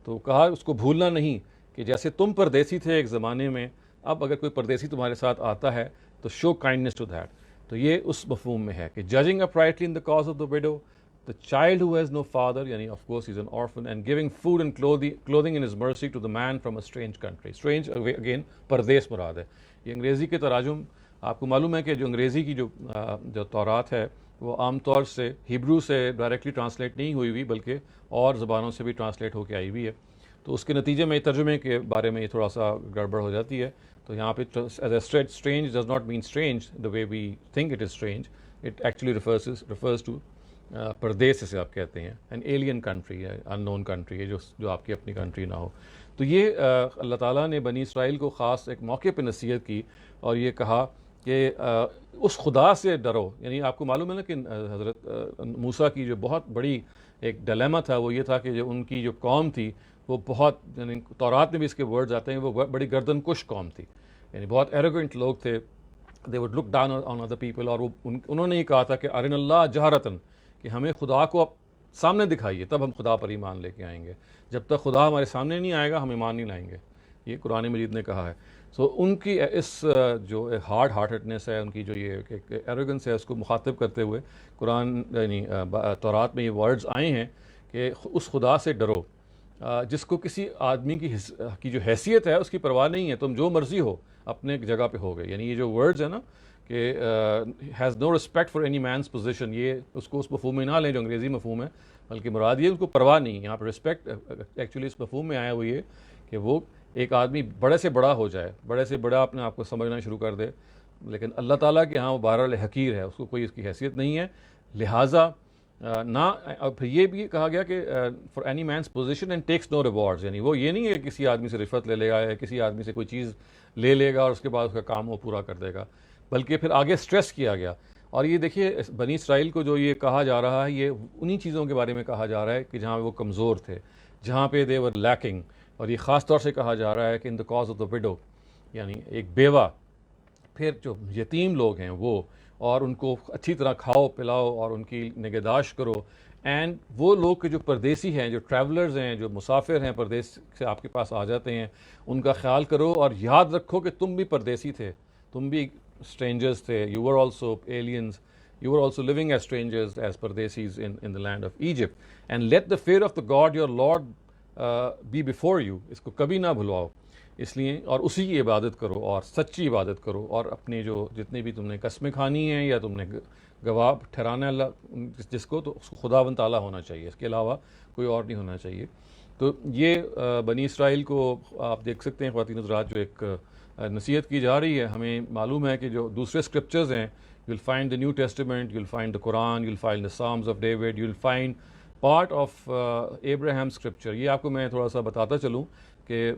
تو کہا اس کو بھولنا نہیں کہ جیسے تم پردیسی تھے ایک زمانے میں, اب اگر کوئی پردیسی تمہارے ساتھ آتا ہے تو شو کائنڈنس ٹو دیٹ. تو یہ اس مفہوم میں ہے کہ judging uprightly in the cause of the widow, the child who has no father, yani of course he's an orphan, and giving food and clothing in his mercy to the man from a strange country. Strange again پردیس مراد ہے. یہ انگریزی کے تراجم آپ کو معلوم ہے کہ جو انگریزی کی جو تورات ہے وہ عام طور سے ہیبرو سے ڈائریکٹلی ٹرانسلیٹ نہیں ہوئی ہوئی, بلکہ اور زبانوں سے بھی ٹرانسلیٹ ہو کے آئی ہوئی ہے. تو اس کے نتیجے میں ترجمے کے بارے میں یہ تھوڑا سا گڑبڑ ہو جاتی ہے. تو یہاں پہ strange does not mean strange the way we think it is strange. It actually refers to Pradesh جسے آپ کہتے ہیں, این ایلین کنٹری ہے, ان نون کنٹری ہے, جو آپ کی اپنی کنٹری نہ ہو. تو یہ اللہ تعالیٰ نے بنی اسرائیل کو خاص ایک موقع پہ نصیحت کی اور یہ کہا کہ اس خدا سے ڈرو. یعنی آپ کو معلوم ہے نا کہ حضرت موسیٰ کی جو بہت بڑی ایک ڈیلیما تھا وہ یہ تھا کہ جو ان کی جو قوم تھی وہ بہت, یعنی تورات میں بھی اس کے ورڈز آتے ہیں, وہ بڑی گردن کش قوم تھی, یعنی بہت ایروگنٹ لوگ تھے. They would look down on other people, اور انہوں نے یہ کہا تھا کہ ارن اللہ جہرتن, کہ ہمیں خدا کو اب سامنے دکھائیے تب ہم خدا پر ایمان لے کے آئیں گے. جب تک خدا ہمارے سامنے نہیں آئے گا ہم ایمان نہیں لائیں گے. یہ قرآن مجید نے کہا ہے. سو ان کی اس جو ہارڈ ہارٹڈنس ہے, ان کی جو یہ ایروگنس ہے, اس کو مخاطب کرتے ہوئے قرآن یعنی تورات میں یہ ورڈز آئے ہیں کہ اس خدا سے ڈرو جس کو کسی آدمی کی جو حیثیت ہے اس کی پرواہ نہیں ہے, تم جو مرضی ہو اپنے جگہ پہ ہو گئے. یعنی یہ جو ورڈز ہیں نا کہ has no respect for any means position, یہ اس کو اس مفہوم میں نہ لیں جو انگریزی مفہوم ہے, بلکہ مراد یہ ان کو پرواہ نہیں. یہاں پہ رسپیکٹ ایکچولی اس مفہوم میں آیا وہ یہ کہ وہ ایک آدمی بڑے سے بڑا ہو جائے, بڑے سے بڑا اپنے آپ کو سمجھنا شروع کر دے, لیکن اللہ تعالیٰ کے ہاں وہ بہرحال حقیر ہے, اس کو کوئی اس کی حیثیت نہیں ہے. لہٰذا نہ پھر یہ بھی کہا گیا کہ for any means position and takes no rewards, یعنی وہ یہ نہیں ہے کہ کسی آدمی سے رشوت لے لے گا یا کسی آدمی سے کوئی چیز لے لے گا اور اس کے بعد اس کا کام وہ پورا کر دے گا, بلکہ پھر آگے سٹریس کیا گیا. اور یہ دیکھیے بنی اسرائیل کو جو یہ کہا جا رہا ہے یہ انہی چیزوں کے بارے میں کہا جا رہا ہے کہ جہاں وہ کمزور تھے, جہاں پہ دے ور لیکنگ. اور یہ خاص طور سے کہا جا رہا ہے کہ ان دا کاز آف دا وڈو, یعنی ایک بیوہ, پھر جو یتیم لوگ ہیں وہ, اور ان کو اچھی طرح کھاؤ پلاؤ اور ان کی نگہداشت کرو. اینڈ وہ لوگ کے جو پردیسی ہیں, جو ٹریولرز ہیں, جو مسافر ہیں, پردیس سے آپ کے پاس آ جاتے ہیں, ان کا خیال کرو اور یاد رکھو کہ تم بھی پردیسی تھے, تم بھی اسٹرینجرز تھے, you were also aliens. You were also living as strangers, as pardesis in the land of Egypt. And let the fear of the God your Lord be before you. اس کو کبھی نہ بھلواؤ. اس لیے اور اسی کی عبادت کرو اور سچی عبادت کرو, اور اپنے جو جتنے بھی تم نے قسمیں کھانی ہیں یا تم نے گواہ ٹھہرانا اللہ جس کو, تو اس کو خداوند تعالیٰ ہونا چاہیے, اس کے علاوہ کوئی اور نہیں ہونا چاہیے. تو یہ بنی اسرائیل کو آپ دیکھ سکتے ہیں خواتین حضرات, جو ایک نصیحت کی جا رہی ہے. ہمیں معلوم ہے کہ جو دوسرے اسکرپچرز ہیں, you will find the new testament, you will find the Quran, you will find the psalms of David, you will find part of Abraham scripture. یہ آپ کو میں تھوڑا سا بتاتا چلوں کہ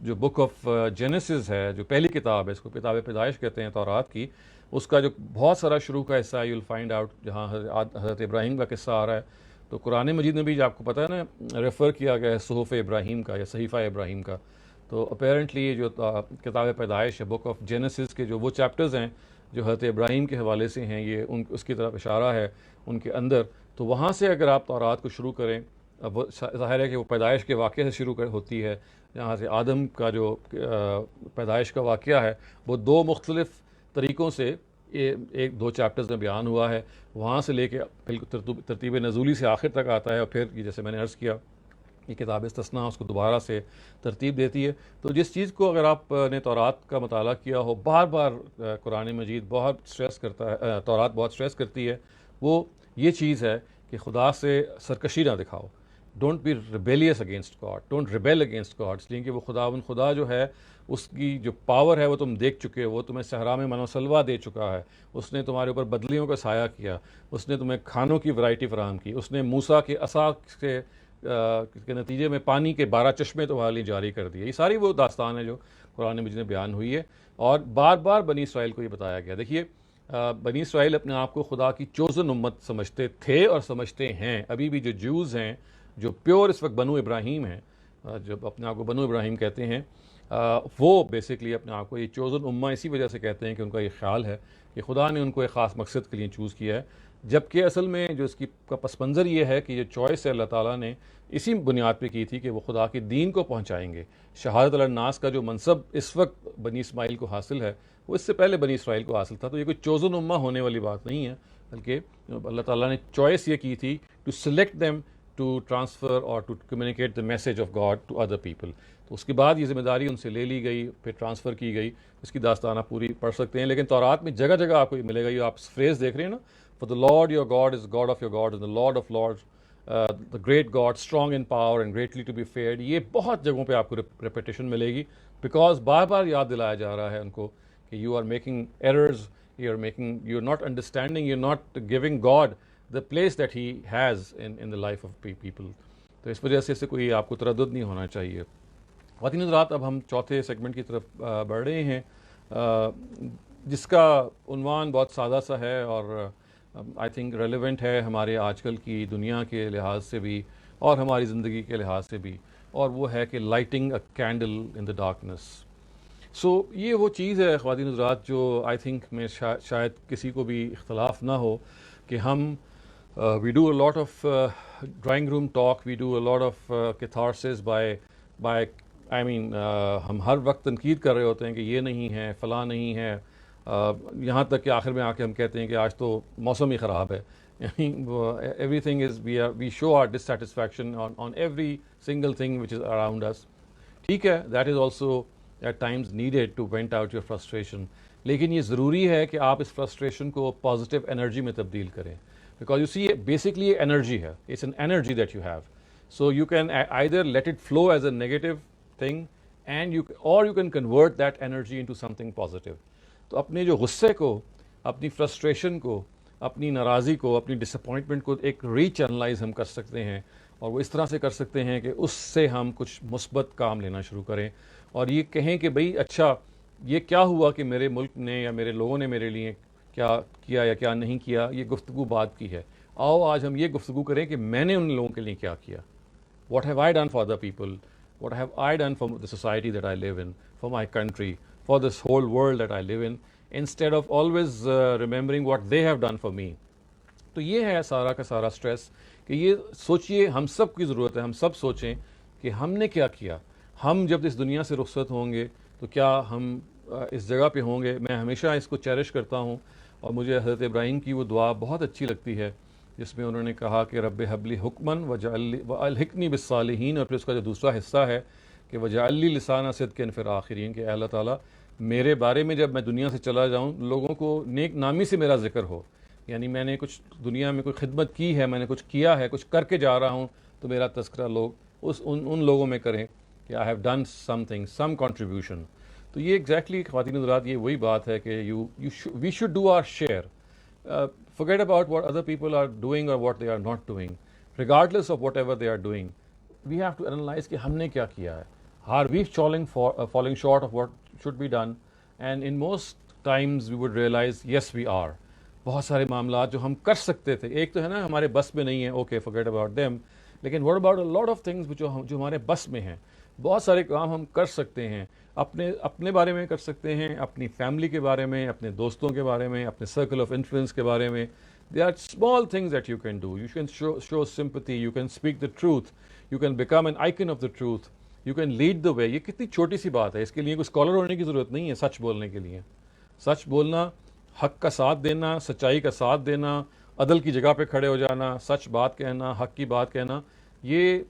جو بک آف جینیسس ہے, جو پہلی کتاب ہے, اس کو کتاب پیدائش کہتے ہیں تورات کی, اس کا جو بہت سارا شروع کا حصہ ہے, یو ول فائنڈ آؤٹ جہاں حضرت ابراہیم کا قصہ آ رہا ہے. تو قرآن مجید میں بھی آپ کو پتہ ہے نا, ریفر کیا گیا ہے صحف ابراہیم کا یا صحیفہ ابراہیم کا. تو اپیرنٹلی یہ جو کتاب پیدائش ہے, بک آف جینیسس کے جو وہ چیپٹرز ہیں جو حضرت ابراہیم کے حوالے سے ہیں, یہ اس کی طرف اشارہ ہے ان کے اندر. تو وہاں سے اگر آپ تورات کو شروع کریں, اب وہ ظاہر ہے کہ وہ پیدائش کے واقعے سے شروع ہوتی ہے, جہاں سے آدم کا جو پیدائش کا واقعہ ہے وہ دو مختلف طریقوں سے ایک دو چیپٹرز میں بیان ہوا ہے. وہاں سے لے کے ترتیب نزولی سے آخر تک آتا ہے, اور پھر جیسے میں نے عرض کیا یہ کتاب استثناء اس کو دوبارہ سے ترتیب دیتی ہے. تو جس چیز کو اگر آپ نے تورات کا مطالعہ کیا ہو, بار بار قرآن مجید بہت اسٹریس کرتا ہے, تورات بہت اسٹریس کرتی ہے, وہ یہ چیز ہے کہ خدا سے سرکشی نہ دکھاؤ. Don't be rebellious against God, don't rebel against God, اس لیے کہ وہ خدا جو ہے اس کی جو پاور ہے وہ تم دیکھ چکے ہو. وہ تمہیں صحرا میں من و سلوہ دے چکا ہے, اس نے تمہارے اوپر بدلیوں کا سایہ کیا, اس نے تمہیں کھانوں کی ورائٹی فراہم کی, اس نے موسیٰ کے عصا کے نتیجے میں پانی کے 12 چشمے تمہارے لیے جاری کر دیے. یہ ساری وہ داستان ہے جو قرآن مجید میں بیان ہوئی ہے, اور بار بار بنی اسرائیل کو یہ بتایا گیا. دیکھیے بنی اسرائیل اپنے آپ کو خدا کی چوزن امت سمجھتے تھے اور سمجھتے ہیں. ابھی بھی جو جوز ہیں, جو پیور اس وقت بنو ابراہیم ہیں, جب اپنے آپ کو بنو ابراہیم کہتے ہیں, وہ بیسکلی اپنے آپ کو یہ چوزن امہ اسی وجہ سے کہتے ہیں کہ ان کا یہ خیال ہے کہ خدا نے ان کو ایک خاص مقصد کے لیے چوز کیا ہے. جبکہ اصل میں جو اس کی کا پس منظر یہ ہے کہ یہ چوائس ہے اللہ تعالیٰ نے اسی بنیاد پہ کی تھی کہ وہ خدا کے دین کو پہنچائیں گے. شہادت علی الناس کا جو منصب اس وقت بنی اسماعیل کو حاصل ہے وہ اس سے پہلے بنی اسرائیل کو حاصل تھا. تو یہ کوئی چوزن امہ ہونے والی بات نہیں ہے, بلکہ اللہ تعالیٰ نے چوائس یہ کی تھی to select them to transfer اور to communicate the message of God to other people. تو اس کے بعد یہ ذمہ داری ان سے لے لی گئی, پھر ٹرانسفر کی گئی. اس کی داستان آپ پوری پڑھ سکتے ہیں, لیکن تورات میں جگہ جگہ آپ کو یہ ملے گا. یہ آپ فریز دیکھ رہے ہیں نا, For the Lord your God is God of your gods and the Lord of lords, the great God, strong in power and greatly to be feared. یہ بہت جگہوں پہ آپ کو ریپیٹیشن ملے گی, بیکاز بار بار یاد دلایا جا رہا ہے ان کو کہ you are making errors, you are not understanding, you are not giving God the place that he has in the life of people. تو اس وجہ سے کوئی آپ کو تردد نہیں ہونا چاہیے. خواتین حضرات, اب ہم چوتھے سیگمنٹ کی طرف بڑھ رہے ہیں, جس کا عنوان بہت سادہ سا ہے اور آئی تھنک ریلیونٹ ہے ہمارے آج کل کی دنیا کے لحاظ سے بھی اور ہماری زندگی کے لحاظ سے بھی, اور وہ ہے کہ lighting a candle in the darkness. So یہ وہ چیز ہے خواتین حضرات جو آئی تھنک میں شاید کسی کو بھی اختلاف نہ ہو کہ ہم we do a lot of drawing room talk, we do a lot of catharsis by I mean ہم ہر وقت تنقید کر رہے ہوتے ہیں کہ یہ نہیں ہے, فلاں نہیں ہے, یہاں تک کہ آخر میں آ کے ہم کہتے ہیں کہ آج تو موسم ہی خراب ہے. everything is we show our dissatisfaction on every single thing which is around us. ٹھیک ہے, that is also at times needed to vent out your frustration, لیکن یہ ضروری ہے کہ آپ اس frustration کو positive energy میں تبدیل کریں. Because you see, basically energy ہے, it's an energy that you have. So you can either let it flow as a negative thing or you can convert that energy into something positive. تو اپنے جو غصے کو, اپنی frustration کو, اپنی ناراضی کو, اپنی ڈسپوائنٹمنٹ کو ایک ری چینلائز ہم کر سکتے ہیں, اور وہ اس طرح سے کر سکتے ہیں کہ اس سے ہم کچھ مثبت کام لینا شروع کریں اور یہ کہیں کہ بھئی اچھا یہ کیا ہوا کہ میرے ملک نے یا میرے لوگوں نے میرے لیے کیا کیا یا کیا نہیں کیا. یہ گفتگو بات کی ہے. آؤ آج ہم یہ گفتگو کریں کہ میں نے ان لوگوں کے لیے کیا کیا. What have I done for the people, what have I done for the society that I live in, for my country, for this whole world that I live in, instead of always remembering what they have done for me. تو یہ ہے سارا کا سارا stress کہ یہ سوچئے, ہم سب کی ضرورت ہے, ہم سب سوچیں کہ ہم نے کیا کیا. ہم جب اس دنیا سے رخصت ہوں گے تو کیا ہم اس جگہ پہ ہوں گے. میں ہمیشہ اس کو چیرش کرتا ہوں اور مجھے حضرت ابراہیم کی وہ دعا بہت اچھی لگتی ہے جس میں انہوں نے کہا کہ رب حبلی حکمن والحقنی بالصالحین، اور پھر اس کا جو دوسرا حصہ ہے کہ وجعل لی لسان صدق فی الآخرین، کہ اے اللہ تعالیٰ میرے بارے میں جب میں دنیا سے چلا جاؤں لوگوں کو نیک نامی سے میرا ذکر ہو، یعنی میں نے کچھ دنیا میں کوئی خدمت کی ہے، میں نے کچھ کیا ہے، کچھ کر کے جا رہا ہوں، تو میرا تذکرہ لوگ ان لوگوں میں کریں کہ I have done some thing, some contribution. تو یہ ایگزیکٹلی خواتین حضرات یہ وہی بات ہے کہ we should do our share. Forget about what other people are doing or what they are not doing. Regardless of whatever they are doing, we have to analyze کہ ہم نے کیا کیا ہے. Are we falling short of what should be done? And in most times we would realize yes we are. بہت سارے معاملات جو ہم کر سکتے تھے، ایک تو ہے نا ہمارے بس میں نہیں ہے، اوکے forget about them. لیکن what about a lot of things جو ہمارے بس میں ہیں. بہت سارے کام ہم کر سکتے ہیں، اپنے بارے میں کر سکتے ہیں، اپنی فیملی کے بارے میں، اپنے دوستوں کے بارے میں، اپنے سرکل آف انفلوئنس کے بارے میں. They are small things that you can do. You can show sympathy, you can speak the truth, you can become an icon of the truth, you can lead the way. یہ کتنی چھوٹی سی بات ہے، اس کے لیے کوئی اسکالر ہونے کی ضرورت نہیں ہے سچ بولنے کے لیے. سچ بولنا، حق کا ساتھ دینا، سچائی کا ساتھ دینا، عدل کی جگہ پہ کھڑے ہو جانا، سچ بات کہنا، حق کی بات کہنا، یہ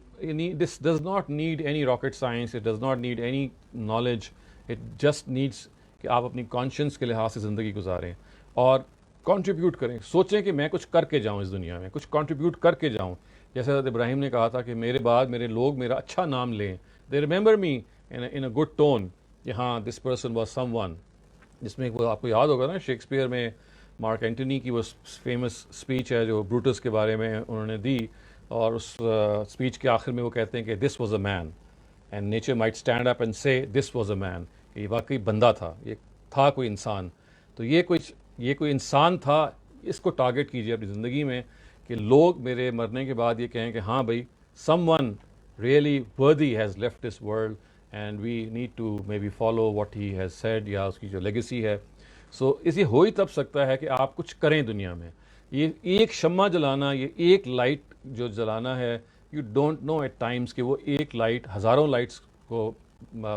this does not need any rocket science, it does not need any knowledge, it just needs کہ آپ اپنی کانشنس کے لحاظ سے زندگی گزاریں اور کنٹریبیوٹ کریں. سوچیں کہ میں کچھ کر کے جاؤں اس دنیا میں، کچھ کنٹریبیوٹ کر کے جاؤں. جیسے حضرت ابراہیم نے کہا تھا کہ میرے بعد میرے لوگ میرا اچھا نام لیں، they remember me in a good tone کہ ہاں this person was someone. جس میں وہ آپ کو یاد ہوگا نا شیکسپیئر میں مارک اینٹنی کی وہ فیمس اسپیچ ہے جو بروٹس کے بارے میں انہوں نے دی، اور اس اسپیچ کے آخر میں وہ کہتے ہیں کہ this was a man and nature might stand up and say this was a مین، کہ یہ واقعی بندہ تھا، یہ تھا کوئی انسان. تو یہ کوئی انسان تھا. اس کو ٹارگٹ کیجیے اپنی زندگی میں کہ لوگ میرے مرنے کے بعد یہ کہیں کہ ہاں بھائی someone really worthy has left this world and we need to maybe follow what he has said, یا اس کی جو لیگیسی ہے. سو یہ ہو ہی تب سکتا ہے کہ آپ کچھ کریں دنیا میں. یہ ایک شمع جلانا، یہ ایک لائٹ جو جلانا ہے، you don't know at times کہ وہ ایک لائٹ ہزاروں لائٹس کو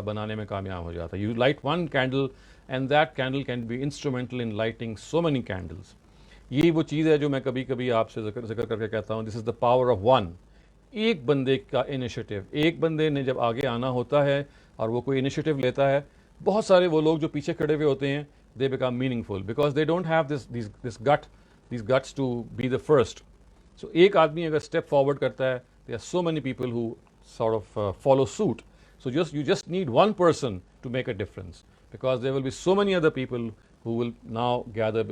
بنانے میں کامیاب ہو جاتا ہے. You light one candle and that candle can be instrumental in lighting so many candles. یہی وہ چیز ہے جو میں کبھی کبھی آپ سے ذکر کر کے کہتا ہوں، دس is the power of one. ایک بندے کا انیشیٹو، ایک بندے نے جب آگے آنا ہوتا ہے اور وہ کوئی انیشیٹو لیتا ہے، بہت سارے وہ لوگ جو پیچھے کھڑے ہوئے ہوتے ہیں they become meaningful because they don't have these guts to be the first. So ایک آدمی اگر step forward کرتا ہے, there are so many people who sort of follow suit. So you just need one person to make a difference, because there will be so many other people who will now gather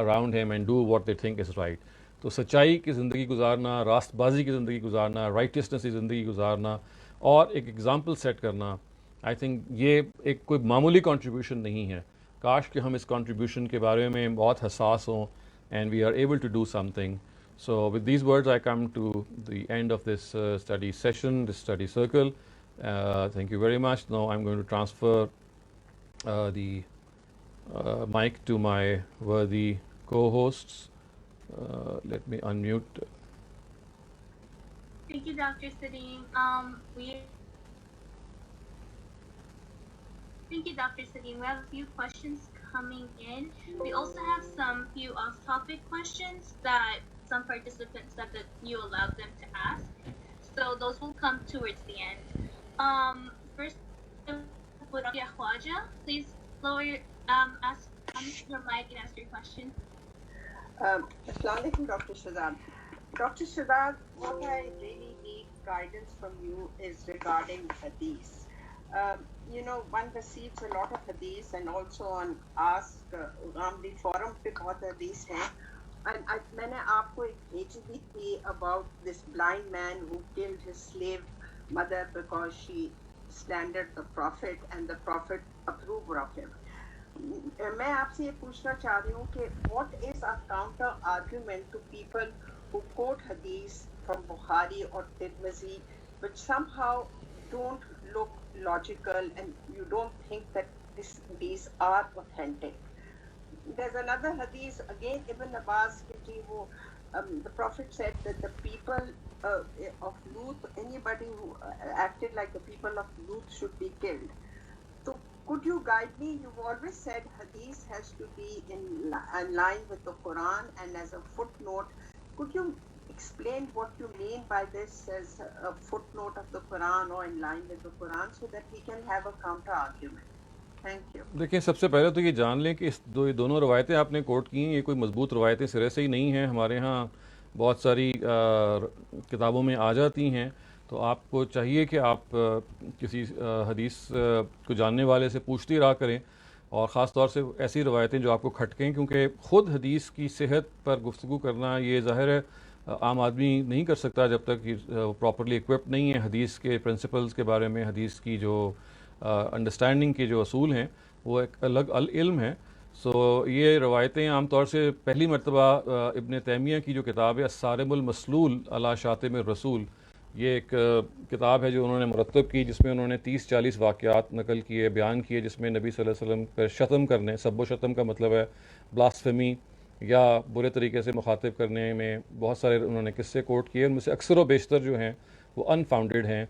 around him and do what they think is right. تو سچائی کی زندگی گزارنا، راست بازی کی زندگی گزارنا، رائٹسنس کی زندگی گزارنا اور ایک ایگزامپل سیٹ کرنا، آئی تھنک یہ ایک کوئی معمولی کنٹریبیوشن نہیں ہے. کاش کہ ہم اس کنٹریبیوشن کے بارے میں بہت حساس ہوں and we are able to do something. So with these words I come to the end of this study session, this study circle. Thank you very much. Now I am going to transfer the mic to my worthy co-hosts. Let me unmute. Thank you, Dr. Sadeem. Thank you, Dr. Sadeem. We have a few questions coming in. We also have some few off-topic questions that some participants said that you allowed them to ask. So those will come towards the end. First, Rakia Khwaja, please lower your unmute your mic and ask your question. Assalamu alaikum, Dr. Shahzad. Dr. Shahzad, what I really need guidance from you is regarding hadith. One receives a lot of hadith, and also on Ask Ghamdi forum pe bahut hadith hai. And میں نے آپ کو ایک بھیجی بھی تھی about this blind man who killed his slave mother because she slandered the prophet and the prophet approved of him. میں آپ سے یہ پوچھنا چاہ رہی ہوں کہ what is a counter argument to people who quote hadith from Bukhari or Tirmidhi which somehow don't look logical and you don't think that these are authentic. There's another hadith again, Ibn Abbas, the prophet said that the people of Lut, anybody who acted like the people of Lut should be killed. So could you guide me? You've always said hadith has to be in line with the Quran and as a footnote. Could you explain what you mean by this as a footnote of the Quran or in line with the Quran so that we can have a counter argument? Thank you. دیکھیں سب سے پہلے تو یہ جان لیں کہ یہ دونوں روایتیں آپ نے کوٹ کی ہیں یہ کوئی مضبوط روایتیں سرے سے ہی نہیں ہیں. ہمارے ہاں بہت ساری کتابوں میں آ جاتی ہیں, تو آپ کو چاہیے کہ آپ کسی حدیث کو جاننے والے سے پوچھتی رہا کریں, اور خاص طور سے ایسی روایتیں جو آپ کو کھٹکیں, کیونکہ خود حدیث کی صحت پر گفتگو کرنا یہ ظاہر ہے عام آدمی نہیں کر سکتا جب تک پراپرلی اکوپڈ نہیں ہے حدیث کے پرنسپلز کے بارے میں. حدیث کی جو انڈرسٹینڈنگ کے جو اصول ہیں وہ ایک الگ علم ہے. سو یہ روایتیں عام طور سے پہلی مرتبہ ابن تیمیہ کی جو کتاب ہے الصارم المسلول علی شاتم الرسول, یہ ایک کتاب ہے جو انہوں نے مرتب کی, جس میں انہوں نے 30-40 واقعات نقل کیے, بیان کیے, جس میں نبی صلی اللہ علیہ وسلم پر شتم کرنے, سب و شتم کا مطلب ہے بلاسفیمی یا برے طریقے سے مخاطب کرنے میں بہت سارے انہوں نے قصے کوٹ کیے. ان میں سے اکثر و بیشتر جو ہیں وہ انفاؤنڈیڈ ہیں,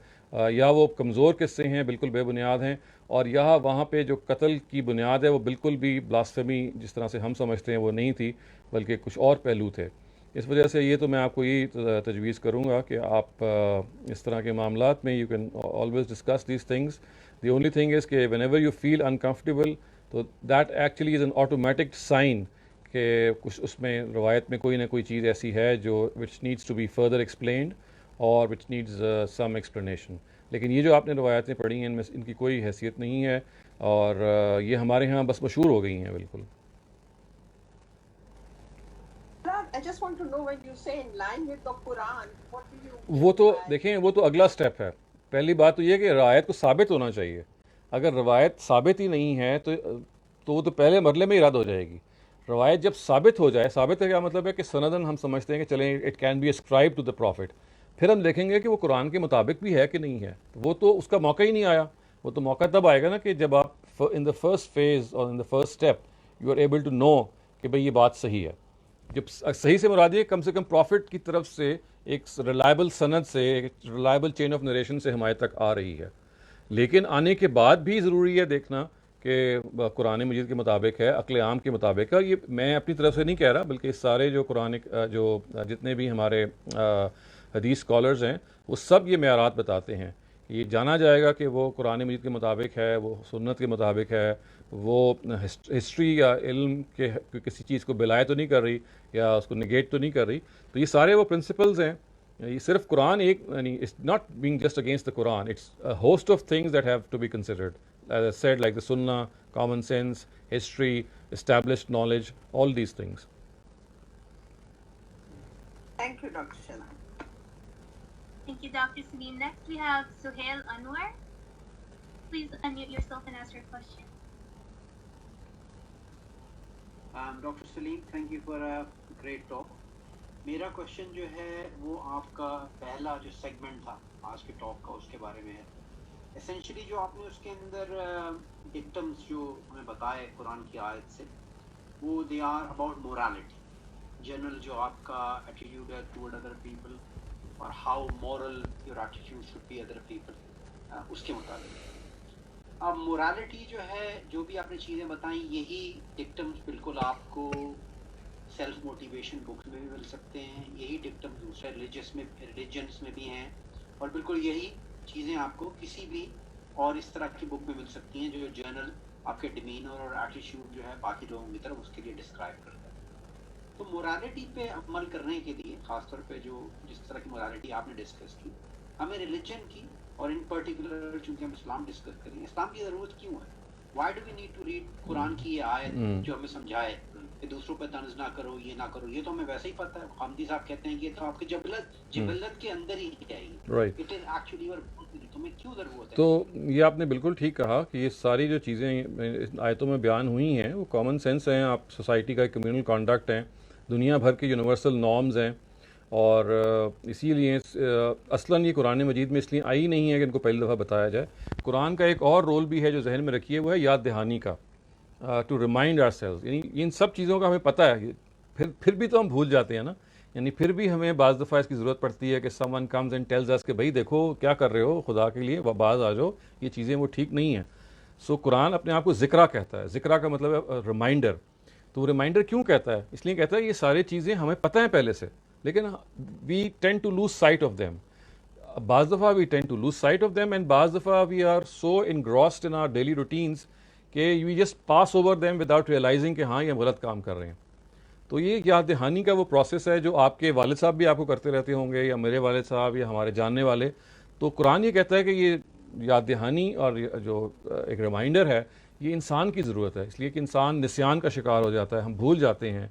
یا وہ کمزور قصے ہیں, بالکل بے بنیاد ہیں, اور یہاں وہاں پہ جو قتل کی بنیاد ہے وہ بالکل بھی بلاسفیمی جس طرح سے ہم سمجھتے ہیں وہ نہیں تھی, بلکہ کچھ اور پہلو تھے. اس وجہ سے یہ تو میں آپ کو یہی تجویز کروں گا کہ آپ اس طرح کے معاملات میں you can always discuss these things. The only thing is کہ whenever you feel uncomfortable, تو that actually is an automatic sign کہ کچھ اس میں روایت میں کوئی نہ کوئی چیز ایسی ہے جو which needs to be further explained اور وچ نیڈز سم ایکسپلینیشن. لیکن یہ جو آپ نے روایتیں پڑھی ہیں ان کی کوئی حیثیت نہیں ہے, اور یہ ہمارے ہاں بس مشہور ہو گئی ہیں بالکل. I just want to know when you say in line with the Quran, what do you mean وہ تو by- دیکھیں وہ تو اگلا سٹیپ ہے. پہلی بات تو یہ کہ روایت کو ثابت ہونا چاہیے. اگر روایت ثابت ہی نہیں ہے تو وہ تو پہلے مرحلے میں ہی رد ہو جائے گی. روایت جب ثابت ہو جائے, ثابت کا کیا مطلب ہے کہ سندن ہم سمجھتے ہیں کہ چلیں it can be ascribe to the prophet, پھر ہم دیکھیں گے کہ وہ قرآن کے مطابق بھی ہے کہ نہیں ہے. وہ تو اس کا موقع ہی نہیں آیا. وہ تو موقع تب آئے گا نا کہ جب آپ ان دا فرسٹ فیز اور in the first step you are able to know کہ بھئی یہ بات صحیح ہے. جب صحیح سے مراد یہ کم سے کم پروفٹ کی طرف سے ایک ریلائبل سند سے, ایک ریلائبل چین آف نریشن سے ہمارے تک آ رہی ہے. لیکن آنے کے بعد بھی ضروری ہے دیکھنا کہ قرآن مجید کے مطابق ہے, عقل عام کے مطابق ہے. یہ میں اپنی طرف سے نہیں کہہ رہا, بلکہ سارے جو قرآن جو جتنے بھی ہمارے حدیث اسکالرز ہیں وہ سب یہ معیارات بتاتے ہیں. یہ جانا جائے گا کہ وہ قرآن مجید کے مطابق ہے, وہ سنت کے مطابق ہے, وہ ہسٹری یا علم کے کسی چیز کو بلائے تو نہیں کر رہی یا اس کو نگیٹ تو نہیں کر رہی. تو یہ سارے وہ پرنسپلز ہیں. یہ صرف قرآن ایک یعنی it's not being just against the Quran, it's host of things that have to be considered as I said, like the sunnah, common sense, history, established knowledge, all these things. Thank you, Dr. Shana. Thank you, Dr. Salim. Next, we have Suhail Anwar. Please unmute yourself and ask your question. Dr. Salim, thank you for a great talk. میرا question جو ہے وہ آپ کا پہلا جو segment تھا آج کے ٹاک کا اس کے بارے میں ہے. اسینشلی جو آپ نے اس کے اندر ڈکٹمس جو ہمیں بتائے قرآن کی آیت سے, وہ they are about morality, general جو آپ کا ایٹیٹیوڈ ہے ٹورڈ ادر پیپل, اور how moral your attitude should be other people, اس کے مطابق. اب مورالٹی جو ہے, جو بھی آپ نے چیزیں بتائیں, یہی ڈکٹمس بالکل آپ کو سیلف موٹیویشن بکس میں بھی مل سکتے ہیں, یہی ڈکٹمس دوسرے ریلیجنس میں بھی ہیں, اور بالکل یہی چیزیں آپ کو کسی بھی اور اس طرح کی بک میں مل سکتی ہیں جو جرنل آپ کے ڈیمینر اور ایٹیٹیوڈ جو ہے باقی لوگوں کی طرف اس کے لیے ڈسکرائب کرتا ہے. تو مورالٹی پہ عمل کرنے کے لیے خاص طور پہ جو جس طرح کی مورالٹی آپ نے ڈسکس کی, ہمیں ریلیجن کی اور ان پرٹیکولر چونکہ ہم اسلام ڈسکس کریں, اسلام کی ضرورت کیوں ہے؟ Why do we need to read Quran کی یہ آیت جو ہمیں سمجھائے کہ دوسروں پہ طنز نہ کرو, یہ نہ کرو, یہ تو ہمیں ویسے ہی پتہ ہے. خامدی صاحب کہتے ہیں کہ یہ تو آپ کی جبلت کے اندر ہی ہے, Right. It is actually your, تمہیں کیوں ضرورت ہے؟ تو یہ آپ نے بالکل ٹھیک کہا کہ یہ ساری جو چیزیں آیتوں میں بیان ہوئی ہیں وہ کامن سینس ہیں, آپ سوسائٹی کا ایک کمیونل کانڈکٹ ہیں, دنیا بھر کے یونیورسل نارمز ہیں, اور اسی لیے اصلاً یہ قرآن مجید میں اس لیے آئی نہیں ہے کہ ان کو پہلی دفعہ بتایا جائے. قرآن کا ایک اور رول بھی ہے جو ذہن میں رکھیے, وہ ہے یاد دہانی کا, ٹو ریمائنڈ آر سیلوز. یعنی ان سب چیزوں کا ہمیں پتہ ہے, پھر بھی تو ہم بھول جاتے ہیں نا. یعنی پھر بھی ہمیں بعض دفعہ اس کی ضرورت پڑتی ہے کہ someone comes and tells us کہ بھائی دیکھو کیا کر رہے ہو, خدا کے لیے باز آ جاؤ, یہ چیزیں وہ ٹھیک نہیں ہیں. سو قرآن اپنے آپ کو ذکرہ کہتا ہے. ذکرہ کا مطلب ہے ریمائنڈر. تو وہ ریمائنڈر کیوں کہتا ہے؟ اس لیے کہتا ہے یہ ساری چیزیں ہمیں پتہ ہیں پہلے سے, لیکن we tend to lose sight of them. بعض دفعہ we tend to lose sight of them, and بعض دفعہ we are so engrossed in our daily routines کہ we just pass over them without realizing کہ ہاں یہ ہم غلط کام کر رہے ہیں. تو یہ یاد دہانی کا وہ پروسیس ہے جو آپ کے والد صاحب بھی آپ کو کرتے رہتے ہوں گے, یا میرے والد صاحب, یا ہمارے جاننے والے. تو قرآن یہ کہتا ہے کہ یہ یاد دہانی اور جو ایک ریمائنڈر ہے یہ انسان کی ضرورت ہے, اس لیے کہ انسان نسیان کا شکار ہو جاتا ہے, ہم بھول جاتے ہیں.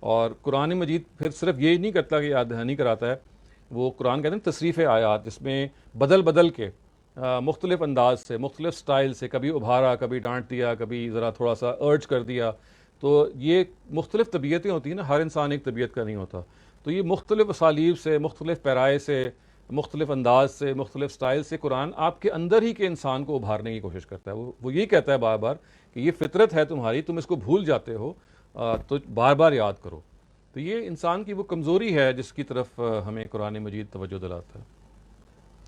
اور قرآن مجید پھر صرف یہ نہیں کرتا کہ یاد دہانی کراتا ہے, وہ قرآن کہتے ہیں تصریف آیات, جس میں بدل بدل کے مختلف انداز سے, مختلف سٹائل سے, کبھی ابھارا, کبھی ڈانٹ دیا, کبھی ذرا تھوڑا سا ارج کر دیا. تو یہ مختلف طبیعتیں ہوتی ہیں نا, ہر انسان ایک طبیعت کا نہیں ہوتا. تو یہ مختلف اسالیب سے, مختلف پیرائے سے, مختلف انداز سے, مختلف سٹائل سے قرآن آپ کے اندر ہی کے انسان کو ابھارنے کی کوشش کرتا ہے. وہ یہ کہتا ہے بار بار کہ یہ فطرت ہے تمہاری, تم اس کو بھول جاتے ہو, تو بار بار یاد کرو. تو یہ انسان کی وہ کمزوری ہے جس کی طرف ہمیں قرآن مجید توجہ دلاتا ہے.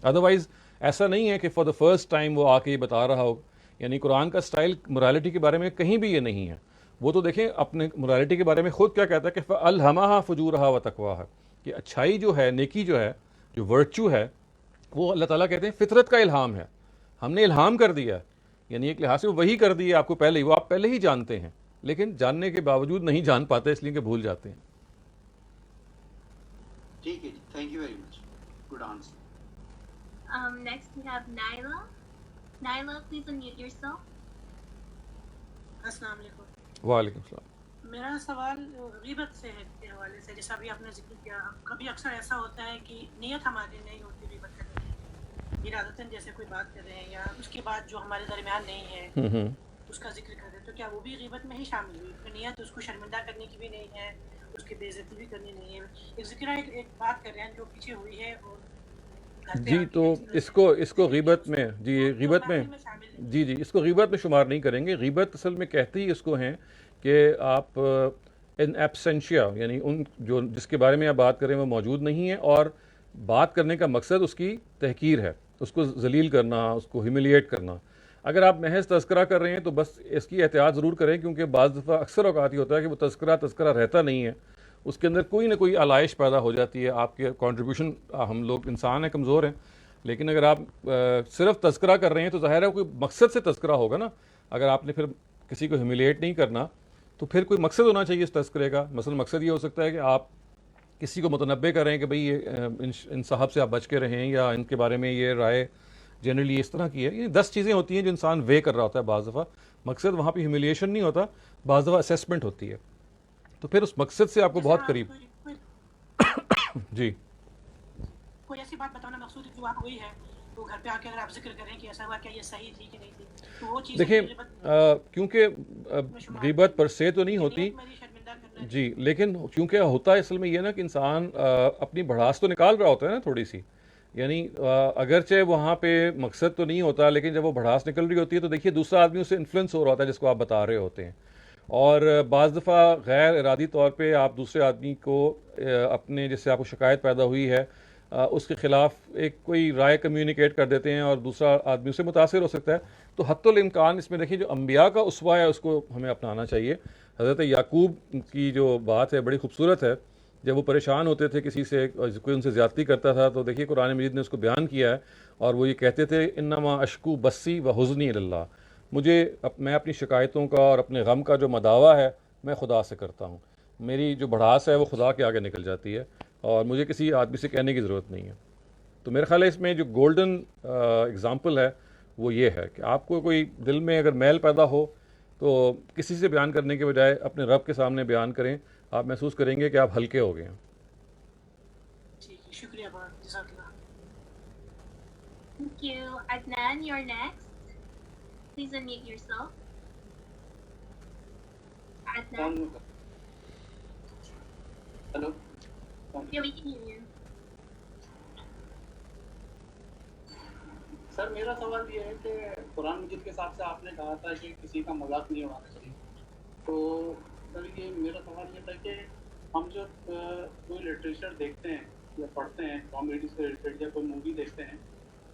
ادروائز ایسا نہیں ہے کہ فار دا فرسٹ ٹائم وہ آ کے یہ بتا رہا ہو. یعنی قرآن کا سٹائل morality کے بارے میں کہیں بھی یہ نہیں ہے. وہ تو دیکھیں اپنے morality کے بارے میں خود کیا کہتا ہے کہ فَأَلْهَمَهَا فُجُورَهَا وَتَقْوَاهَا, کہ اچھائی جو ہے, نیکی جو ہے, جو ورچو ہے, وہ اللہ تعالیٰ کہتے ہیں فطرت کا الہام ہے, ہم نے الہام کر دیا ہے. یعنی ایک لحاظ سے وہی کر دی ہے آپ کو پہلے ہی, وہ آپ پہلے ہی جانتے ہیں, لیکن جاننے کے باوجود نہیں جان پاتے اس لیے کہ بھول جاتے ہیں. ٹھیک ہے جی, thank you very much, good answer. Next we have Naila. Naila, please unmute yourself. السلام علیکم. وعلیکم السلام. میرا سوال غیبت سے ہے کے حوالے سے, جیسا ابھی آپ نے ذکر کیا, کبھی اکثر ایسا ہوتا ہے کہ نیت ہماری نہیں ہوتی غیبت کرنے کی, ارادتاً جیسے کوئی بات کر رہے ہیں یا اس کی بات جو ہمارے درمیان نہیں ہے اس کا ذکر کر رہے ہیں, تو کیا وہ بھی غیبت میں ہی شامل ہوئی؟ نیت اس کو شرمندہ کرنے کی بھی نہیں ہے, اس کی بے عزتی بھی کرنی نہیں ہے, ایک ذکر ایک بات کر رہے ہیں جو پیچھے ہوئی ہے. اور جی تو اس کو غیبت میں, جی غیبت میں, جی اس کو غیبت میں شمار نہیں کریں گے. غیبت اصل میں کہتے ہی اس کو ہیں کہ آپ ان ایبسینشیا, یعنی ان جو جس کے بارے میں آپ بات کریں وہ موجود نہیں ہے, اور بات کرنے کا مقصد اس کی تحقیر ہے, اس کو ذلیل کرنا, اس کو ہیوملیٹ کرنا. اگر آپ محض تذکرہ کر رہے ہیں تو بس اس کی احتیاط ضرور کریں, کیونکہ بعض دفعہ اکثر اوقات یہ ہوتا ہے کہ وہ تذکرہ رہتا نہیں ہے, اس کے اندر کوئی نہ کوئی علائش پیدا ہو جاتی ہے. آپ کے کنٹریبیوشن, ہم لوگ انسان ہیں, کمزور ہیں, لیکن اگر آپ صرف تذکرہ کر رہے ہیں تو ظاہر ہے کوئی مقصد سے تذکرہ ہوگا نا. اگر آپ نے پھر کسی کو ہیوملیٹ نہیں کرنا تو پھر کوئی مقصد ہونا چاہیے اس تذکرے کا. مثلا مقصد یہ ہو سکتا ہے کہ آپ کسی کو متنبع کریں کہ بھئی یہ ان صاحب سے آپ بچ کے رہیں, یا ان کے بارے میں یہ رائے جنرلی اس طرح کی ہے. یہ 10 چیزیں ہوتی ہیں جو انسان وے کر رہا ہوتا ہے. بعض دفعہ مقصد وہاں پہ ہیوملیشن نہیں ہوتا, بعض دفعہ اسیسمنٹ ہوتی ہے, تو پھر اس مقصد سے آپ کو بہت قریب. جی کوئی ایسی بات بتانا مقصود جو آپ ہوئی ہے, تو گھر پہ آ کے اگر آپ ذکر کریں کہ ایسا ہوا, کیا یہ صحیح تھی کہ نہیں تھی, تو وہ چیز دیکھیں کیونکہ غیبت پر سے تو نہیں ہوتی جی, لیکن کیونکہ ہوتا ہے اصل میں یہ نا کہ انسان اپنی بڑھاس تو نکال رہا ہوتا ہے نا تھوڑی سی. یعنی اگرچہ وہاں پہ مقصد تو نہیں ہوتا, لیکن جب وہ بڑھاس نکل رہی ہوتی ہے تو دیکھیے دوسرا آدمی اسے انفلوئنس ہو رہا ہوتا ہے جس کو آپ بتا رہے ہوتے ہیں, اور بعض دفعہ غیر ارادی طور پہ آپ دوسرے آدمی کو اپنے جس سے آپ کو شکایت پیدا ہوئی ہے اس کے خلاف ایک کوئی رائے کمیونیکیٹ کر دیتے ہیں, اور دوسرا آدمی اسے متاثر ہو سکتا ہے. تو حتی الامکان اس میں دیکھیے جو انبیاء کا اسوہ ہے اس کو ہمیں اپنانا چاہیے. حضرت یعقوب کی جو بات ہے بڑی خوبصورت ہے. جب وہ پریشان ہوتے تھے کسی سے, کوئی ان سے زیادتی کرتا تھا, تو دیکھیے قرآن مجید نے اس کو بیان کیا ہے, اور وہ یہ کہتے تھے انما اشکو بسی و حزنی اللہ, میں اپنی شکایتوں کا اور اپنے غم کا جو مداوع ہے میں خدا سے کرتا ہوں. میری جو بڑھاس ہے وہ خدا کے آگے نکل جاتی ہے, اور مجھے کسی آدمی سے کہنے کی ضرورت نہیں ہے. تو میرے خیال ہے اس میں جو گولڈن اگزامپل ہے وہ یہ ہے کہ آپ کو کوئی دل میں اگر میل پیدا ہو تو کسی سے بیان کرنے کے بجائے اپنے رب کے سامنے بیان کریں, آپ محسوس کریں گے کہ آپ ہلکے ہو گئے ہیں. ٹھیک ہے, شکریہ بہت, جزاک اللہ. Thank you. Adnan, you're next. Please unmute yourself. Adnan? Hello. Yeah, we can hear you. سر میرا سوال یہ ہے کہ قرآن مجید کے حساب سے آپ نے کہا تھا کہ کسی کا مذاق نہیں اڑانا چاہیے, تو سر یہ میرا سوال یہ تھا کہ ہم جو کوئی لٹریچر دیکھتے ہیں یا پڑھتے ہیں کامیڈی سے ریلیٹڈ, یا کوئی مووی دیکھتے ہیں,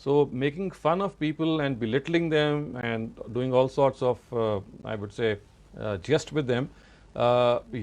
So making fun of people and belittling them and doing all sorts of I would say jest with them,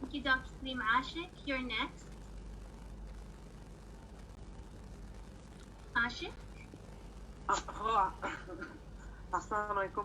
Thank you, Dr. Salim Ashik. You're next. Ashik? Assalamualaikum.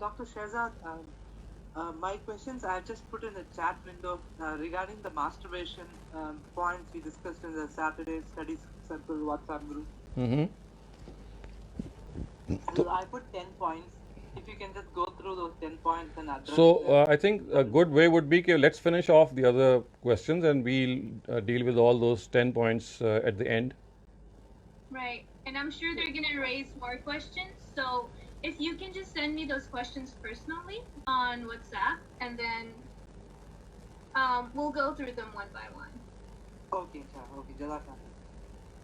Dr. Shehzad, my questions I just put in the chat window regarding the masturbation points we discussed in the Saturday Studies Circle WhatsApp group. So I put 10 points. If you can just go through those 10 points and address So them. I think a good way would be that let's finish off the other questions and we'll deal with all those 10 points at the end. Right. And I'm sure they're going to raise more questions. So if you can just send me those questions personally on WhatsApp, and then we'll go through them one by one. Okay, sir. Okay, Jazakallah.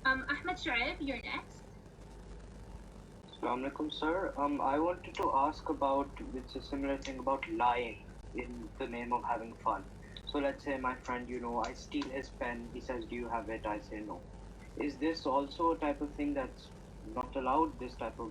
Ahmed Shuaib, you're next. Assalamu alaikum, sir. I wanted to ask about, it's a similar thing about lying in the name of having fun. So let's say my friend, I steal his pen. He says, "Do you have it?" I say no. Is this also a type of thing that's not allowed, this type of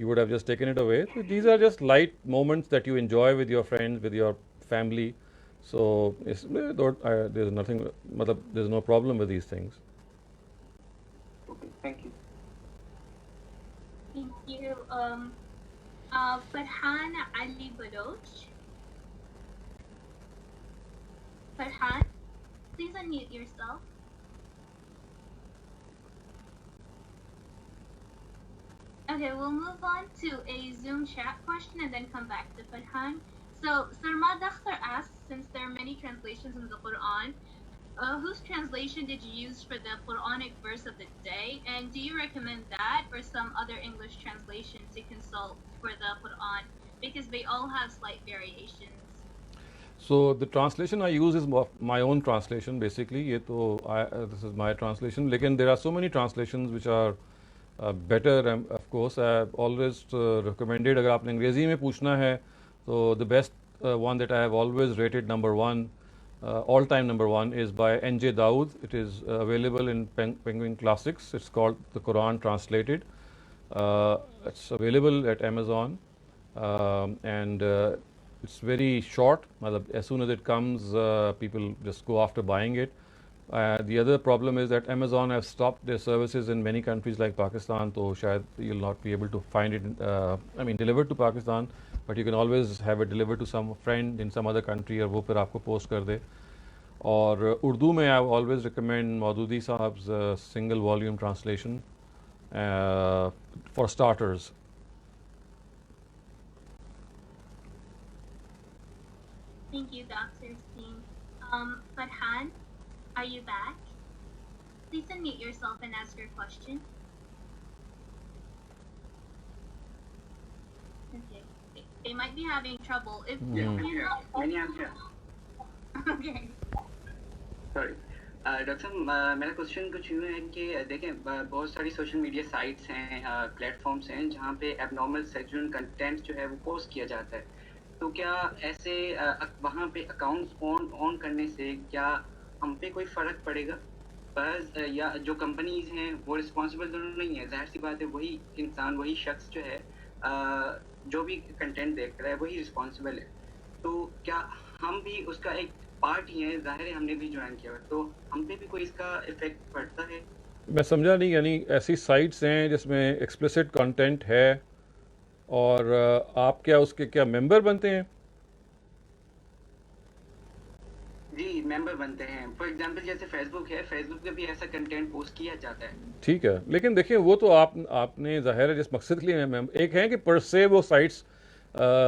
you would have just taken it away. So these are just light moments that you enjoy with your friends, with your family. So there's nothing, there's no problem with these things. Okay, thank you. Thank you. Farhan Ali Badoch. Farhan, please unmute yourself. Okay, we'll move on to a Zoom chat question and then come back to Farhan. So, Sarma Dakhtar asks, since there are many translations in the Quran, whose translation did you use for the Quranic verse of the day? And do you recommend that or some other English translation to consult for the Quran? Because they all have slight variations. So the translation I use is my own translation basically. This is my translation. Lekin there are so many translations which are better, and of course I have always recommended, اگر آپ نے انگریزی میں پوچھنا ہے تو the best one that I have always rated number one, all time number one, is by N.J. Dawood. It is available in Penguin Classics. It's called The Quran Translated. It's available at Amazon, and it's very short. As soon as it comes, people just go after buying it. The other problem is that Amazon have stopped their services in many countries like Pakistan, so shayad you'll not be able to find it, delivered to Pakistan, but you can always have it delivered to some friend in some other country, اور وہ پھر آپ کو post کر دے. اور اردو میں I always recommend Maududi صاحب's single volume translation for starters. Thank you, Dr. Steen. Farhan, are you back? Please unmute yourself and ask your question. Okay. They might be having trouble. If you cannot... Okay. Sorry doctor صاحب میرا question کچھ یوں ہے کہ دیکھیں بہت ساری social media sites ہیں پلیٹ فارمس ہیں جہاں پہ ایب نارمل سیکشوئل کنٹینٹ جو ہے وہ پوسٹ کیا جاتا ہے, تو کیا ایسے وہاں پہ اکاؤنٹس آن کرنے سے کیا ہم پہ کوئی فرق پڑے گا؟ بس یا جو کمپنیز ہیں وہ رسپانسبل تو نہیں ہے, ظاہر سی بات ہے وہی انسان وہی شخص جو ہے جو بھی کنٹینٹ دیکھ رہا ہے وہی رسپانسبل ہے, تو کیا ہم بھی اس کا ایک پارٹ ہی ہیں؟ ظاہر ہے ہم نے بھی جوائن کیا, تو ہم پہ بھی کوئی اس کا افیکٹ پڑتا ہے؟ میں سمجھا نہیں, یعنی ایسی سائٹس ہیں جس میں ایکسپلسٹ کنٹینٹ ہے اور آپ کیا اس کے کیا ممبر بنتے ہیں؟ جی ممبر بنتے ہیں. فار ایگزامپل جیسے فیس بک ہے, فیس بک پہ بھی ایسا کنٹینٹ پوسٹ کیا جاتا ہے. ٹھیک ہے, لیکن دیکھیں وہ تو آپ نے ظاہر ہے جس مقصد کے لیے, ایک ہے کہ پر سے وہ سائٹس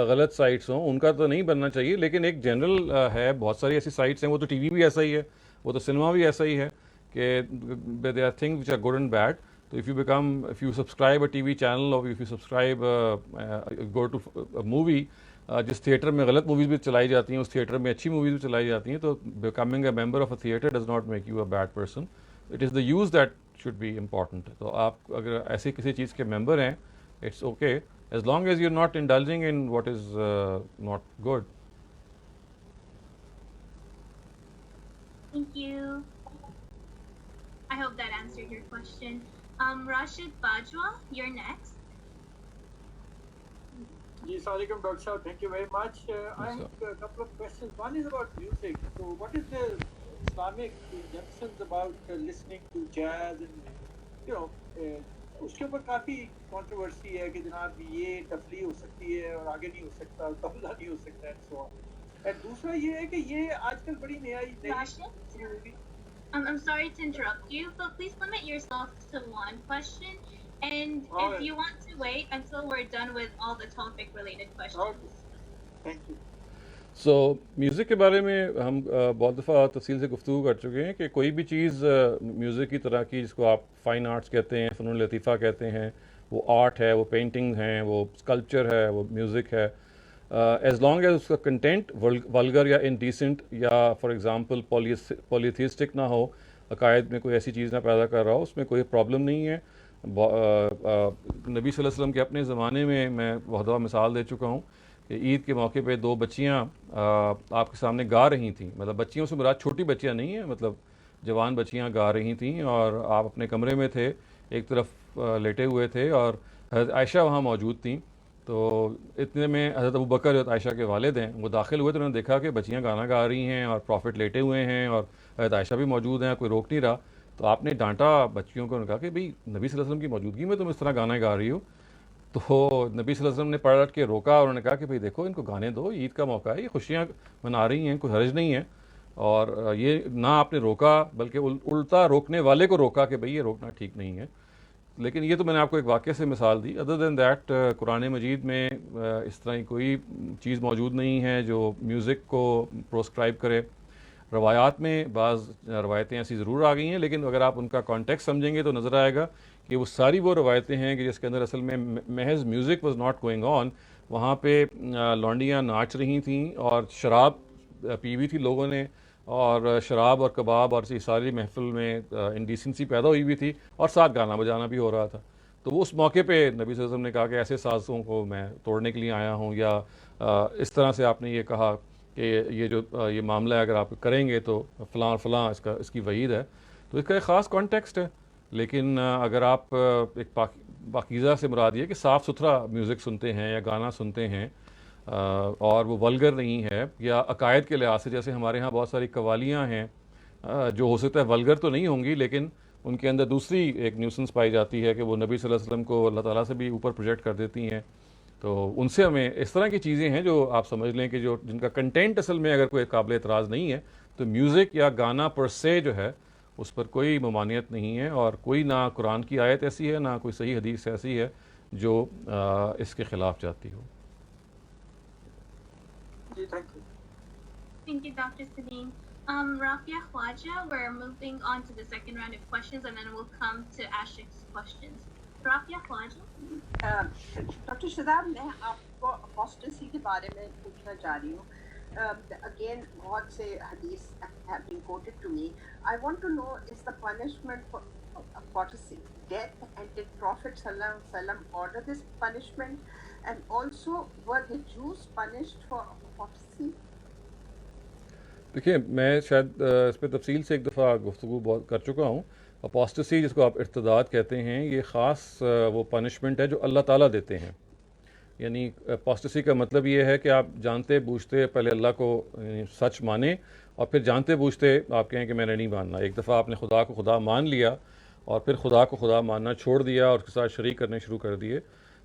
غلط سائٹس ہوں, ان کا تو نہیں بننا چاہیے, لیکن ایک جنرل ہے, بہت ساری ایسی سائٹس ہیں, وہ تو ٹی وی بھی ایسا ہی ہے, وہ تو سنیما بھی ایسا ہی ہے کہ they are things which are good and bad. تو if you subscribe a TV channel or if you subscribe go to a movie, جس تھیٹر میں غلط موویز بھی چلائی جاتی ہیں اس تھیٹر میں اچھی موویز بھی چلائی جاتی ہیں, تو becoming a member of a theatre does not make you a bad person. It is the use that should be important. تو آپ اگر ایسی کسی چیز کے ممبر ہیں, it's okay as long as you're not indulging in what is not good. Thank you. I hope that answered your question. Rashid Bajwa, you're next. Ji, Assalamualaikum, Dr. Shah. Thank you very much. I have a couple of questions. One is about music. So what is the Islamic injunctions about listening to jazz and, اس کے اوپر کافی controversy ہے کہ جناب یہ تفریح ہو سکتی ہے اور آگے نہیں ہو سکتا, طبلہ نہیں ہو سکتا ہے, سو اور دوسرا یہ ہے کہ یہ آج کل بڑی نئی ہوگی. I'm sorry to interrupt you, but please limit yourself to one question, and if you want to wait until we're done with all the topic related questions. Thank you. So music کے بارے میں ہم بہت دفعہ تفصیل سے گفتگو کر چکے ہیں کہ کوئی بھی چیز میوزک کی طرح کی, جس کو آپ فائن آرٹس کہتے ہیں, فنون لطیفہ کہتے ہیں, وہ آرٹ ہے, وہ پینٹنگ ہیں, وہ اسکلپچر ہے, وہ میوزک ہے, ایز لانگ ایز اس کا کنٹینٹ ولگر یا انڈیسنٹ یا فار ایگزامپل پولیتھیسٹک نہ ہو, عقائد میں کوئی ایسی چیز نہ پیدا کر رہا ہو, اس میں کوئی پرابلم نہیں ہے. نبی صلی اللہ علیہ وسلم کے اپنے زمانے میں بہت دفعہ مثال دے چکا ہوں کہ عید کے موقع پہ 2 بچیاں آپ کے سامنے گا رہی تھیں, مطلب بچیوں سے مراد چھوٹی بچیاں نہیں ہیں, مطلب جوان بچیاں گا رہی تھیں, اور آپ اپنے کمرے میں تھے, ایک طرف لیٹے ہوئے تھے, اور حضرت عائشہ وہاں موجود تھیں. تو اتنے میں حضرت ابو بکر جو عائشہ کے والد ہیں وہ داخل ہوئے تو انہوں نے دیکھا کہ بچیاں گانا گا رہی ہیں اور پروفٹ لیٹے ہوئے ہیں اور حضرت عائشہ بھی موجود ہیں, کوئی روک نہیں رہا. تو آپ نے ڈانٹا بچیوں کو, کہا کہ بھئی نبی صلی اللہ علیہ وسلم کی موجودگی میں تم اس طرح گانا گا رہی ہو. تو نبی صلی اللہ علیہ وسلم نے پلٹ کے روکا اور انہوں نے کہا کہ بھئی دیکھو ان کو گانے دو, عید کا موقع ہے, یہ خوشیاں منا رہی ہیں, کوئی حرج نہیں ہے. اور یہ نہ آپ نے روکا بلکہ الٹا روکنے والے کو روکا کہ بھئی یہ روکنا ٹھیک نہیں ہے. لیکن یہ تو میں نے آپ کو ایک واقعے سے مثال دی. ادر دین دیٹ قرآن مجید میں اس طرح کی کوئی چیز موجود نہیں ہے جو میوزک کو پروسکرائب کرے. روایات میں بعض روایتیں ایسی ضرور آ گئی ہیں, لیکن اگر آپ ان کا کانٹیکس سمجھیں گے تو نظر آئے گا کہ وہ ساری وہ روایتیں ہیں کہ جس کے اندر اصل میں محض music was not going on. وہاں پہ لونڈیاں ناچ رہی تھیں اور شراب پی ہوئی تھی لوگوں نے, اور شراب اور کباب اور ساری محفل میں انڈیسنسی پیدا ہوئی ہوئی تھی, اور ساتھ گانا بجانا بھی ہو رہا تھا. تو اس موقع پہ نبی صلی اللہ علیہ وسلم نے کہا کہ ایسے سازوں کو میں توڑنے کے لیے آیا ہوں, یا اس طرح سے آپ نے یہ کہا کہ یہ معاملہ اگر آپ کریں گے تو فلاں فلاں اس کی وعید ہے. تو اس کا ایک خاص کانٹیکسٹ ہے. لیکن اگر آپ ایک پاکیزہ سے مراد یہ کہ صاف ستھرا میوزک سنتے ہیں یا گانا سنتے ہیں اور وہ ولگر نہیں ہے, یا عقائد کے لحاظ سے جیسے ہمارے ہاں بہت ساری قوالیاں ہیں جو ہو سکتا ہے ولگر تو نہیں ہوں گی, لیکن ان کے اندر دوسری ایک نیوسنس پائی جاتی ہے کہ وہ نبی صلی اللہ علیہ وسلم کو اللہ تعالیٰ سے بھی اوپر پروجیکٹ کر دیتی ہیں. تو ان سے ہمیں اس طرح کی چیزیں ہیں جو آپ سمجھ لیں کہ جن کا کنٹینٹ اصل میں اگر کوئی قابل اعتراض نہیں ہے, تو میوزک یا گانا پر سے جو ہے اس پر کوئی ممانعت نہیں ہے, اور کوئی نہ قرآن کی آیت ایسی ہے نہ کوئی صحیح حدیث ایسی ہے جو اس کے خلاف جاتی ہو. Thank you, Dr. Salim. Rafia Khwaja, we're moving on to the second round of questions, and then we'll come to Ashik's questions. Rafia Khwaja. Doctor Shahzad, میں آپ کو اپوسٹسی کے بارے میں پوچھنا چاہ رہی ہوں. Again, God say hadith have been quoted to me. I want to know, is the punishment for apostasy death, and did Prophet sallallahu alaihi wasallam order this punishment? And also, were the Jews punished for apostasy? دیکھیے, میں شاید اس پہ تفصیل سے ایک دفعہ گفتگو بہت کر چکا ہوں. اپوسٹسی جس کو آپ ارتداد کہتے ہیں, یہ خاص وہ پنشمنٹ ہے جو اللہ تعالیٰ دیتے ہیں. یعنی اپوسٹسی کا مطلب یہ ہے کہ آپ جانتے بوجھتے پہلے اللہ کو سچ مانیں, اور پھر جانتے بوجھتے آپ کہیں کہ میں نے نہیں ماننا. ایک دفعہ آپ نے خدا کو خدا مان لیا اور پھر خدا کو خدا ماننا چھوڑ دیا اور اس کے ساتھ شریک کرنے شروع کر دیے,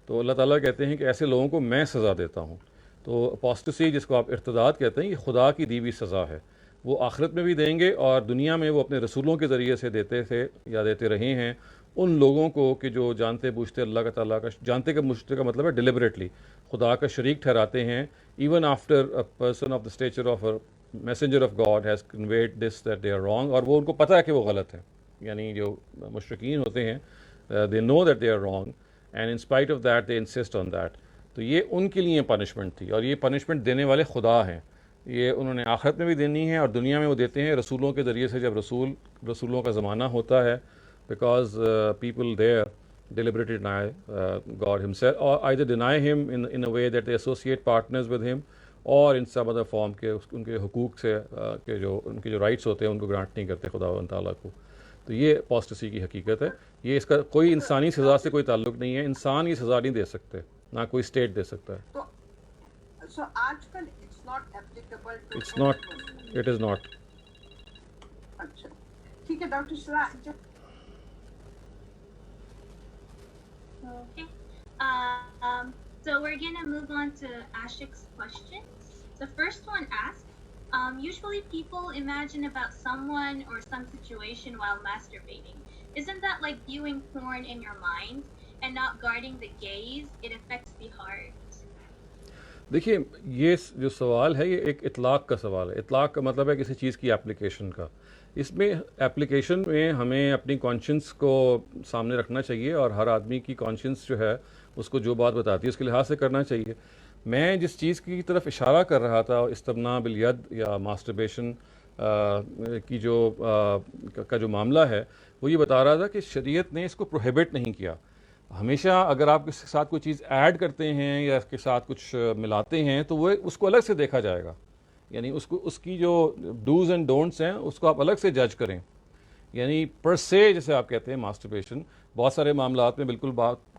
تو اللہ تعالیٰ کہتے ہیں کہ ایسے لوگوں کو میں سزا دیتا ہوں. تو اپوسٹسی جس کو آپ ارتداد کہتے ہیں, یہ خدا کی دی ہوئی سزا ہے. وہ آخرت میں بھی دیں گے, اور دنیا میں وہ اپنے رسولوں کے ذریعے سے دیتے تھے یا دیتے رہے ہیں ان لوگوں کو کہ جو جانتے بوجھتے اللہ کا تعالیٰ کا, جانتے کا بوجھتے کا مطلب ہے ڈیلیبریٹلی خدا کا شریک ٹھہراتے ہیں. Even after a person of the stature of a messenger of God has conveyed this that they are wrong, اور وہ ان کو پتہ ہے کہ وہ غلط ہے. یعنی جو مشرکین ہوتے ہیں they know that they are wrong, and in spite of that they insist on that. تو یہ ان کے لیے پنشمنٹ تھی, اور یہ پنشمنٹ دینے والے خدا ہیں. یہ انہوں نے آخرت میں بھی دینی ہے اور دنیا میں وہ دیتے ہیں رسولوں کے ذریعے سے, جب رسولوں کا زمانہ ہوتا ہے, because people there deliberately deny God himself, or either deny him in a way that they associate partners with him, اور in some other form کہ ان کے حقوق سے کہ جو ان کے جو رائٹس ہوتے ہیں ان کو گرانٹ نہیں کرتے خدا تعالیٰ کو. تو یہ اپوسٹسی کی حقیقت ہے. یہ اس کا کوئی انسانی سزا سے کوئی تعلق نہیں ہے. انسان یہ سزا نہیں دے سکتے, نہ کوئی اسٹیٹ دے سکتا ہے. So آج کل it's not applicable to It's not. It is not. اچھا ٹھیک ہے doctor شراح. Okay. So we're gonna move on to Ashik's questions. The first one asks, usually people imagine about someone or some situation while masturbating. Isn't that like viewing porn in your mind and not guarding the gaze? It affects the heart. دیکھیے, یہ جو سوال ہے یہ ایک اطلاق کا سوال ہے. اطلاق کا مطلب ہے کسی چیز کی اپلیکیشن کا. اس میں اپلیکیشن میں ہمیں اپنی کانشنس کو سامنے رکھنا چاہیے, اور ہر آدمی کی کانشنس جو ہے اس کو جو بات بتاتی ہے اس کے لحاظ سے کرنا چاہیے. میں جس چیز کی طرف اشارہ کر رہا تھا, استمناء بالید یا ماسٹربیشن کی کا جو معاملہ ہے, وہ یہ بتا رہا تھا کہ شریعت نے اس کو پروہیبٹ نہیں کیا. ہمیشہ اگر آپ اس کے ساتھ کوئی چیز ایڈ کرتے ہیں یا اس کے ساتھ کچھ ملاتے ہیں تو وہ اس کو الگ سے دیکھا جائے گا. یعنی اس کی جو ڈوز اینڈ ڈونٹس ہیں اس کو آپ الگ سے جج کریں. یعنی پر سے جیسے آپ کہتے ہیں ماسٹربیشن بہت سارے معاملات میں بالکل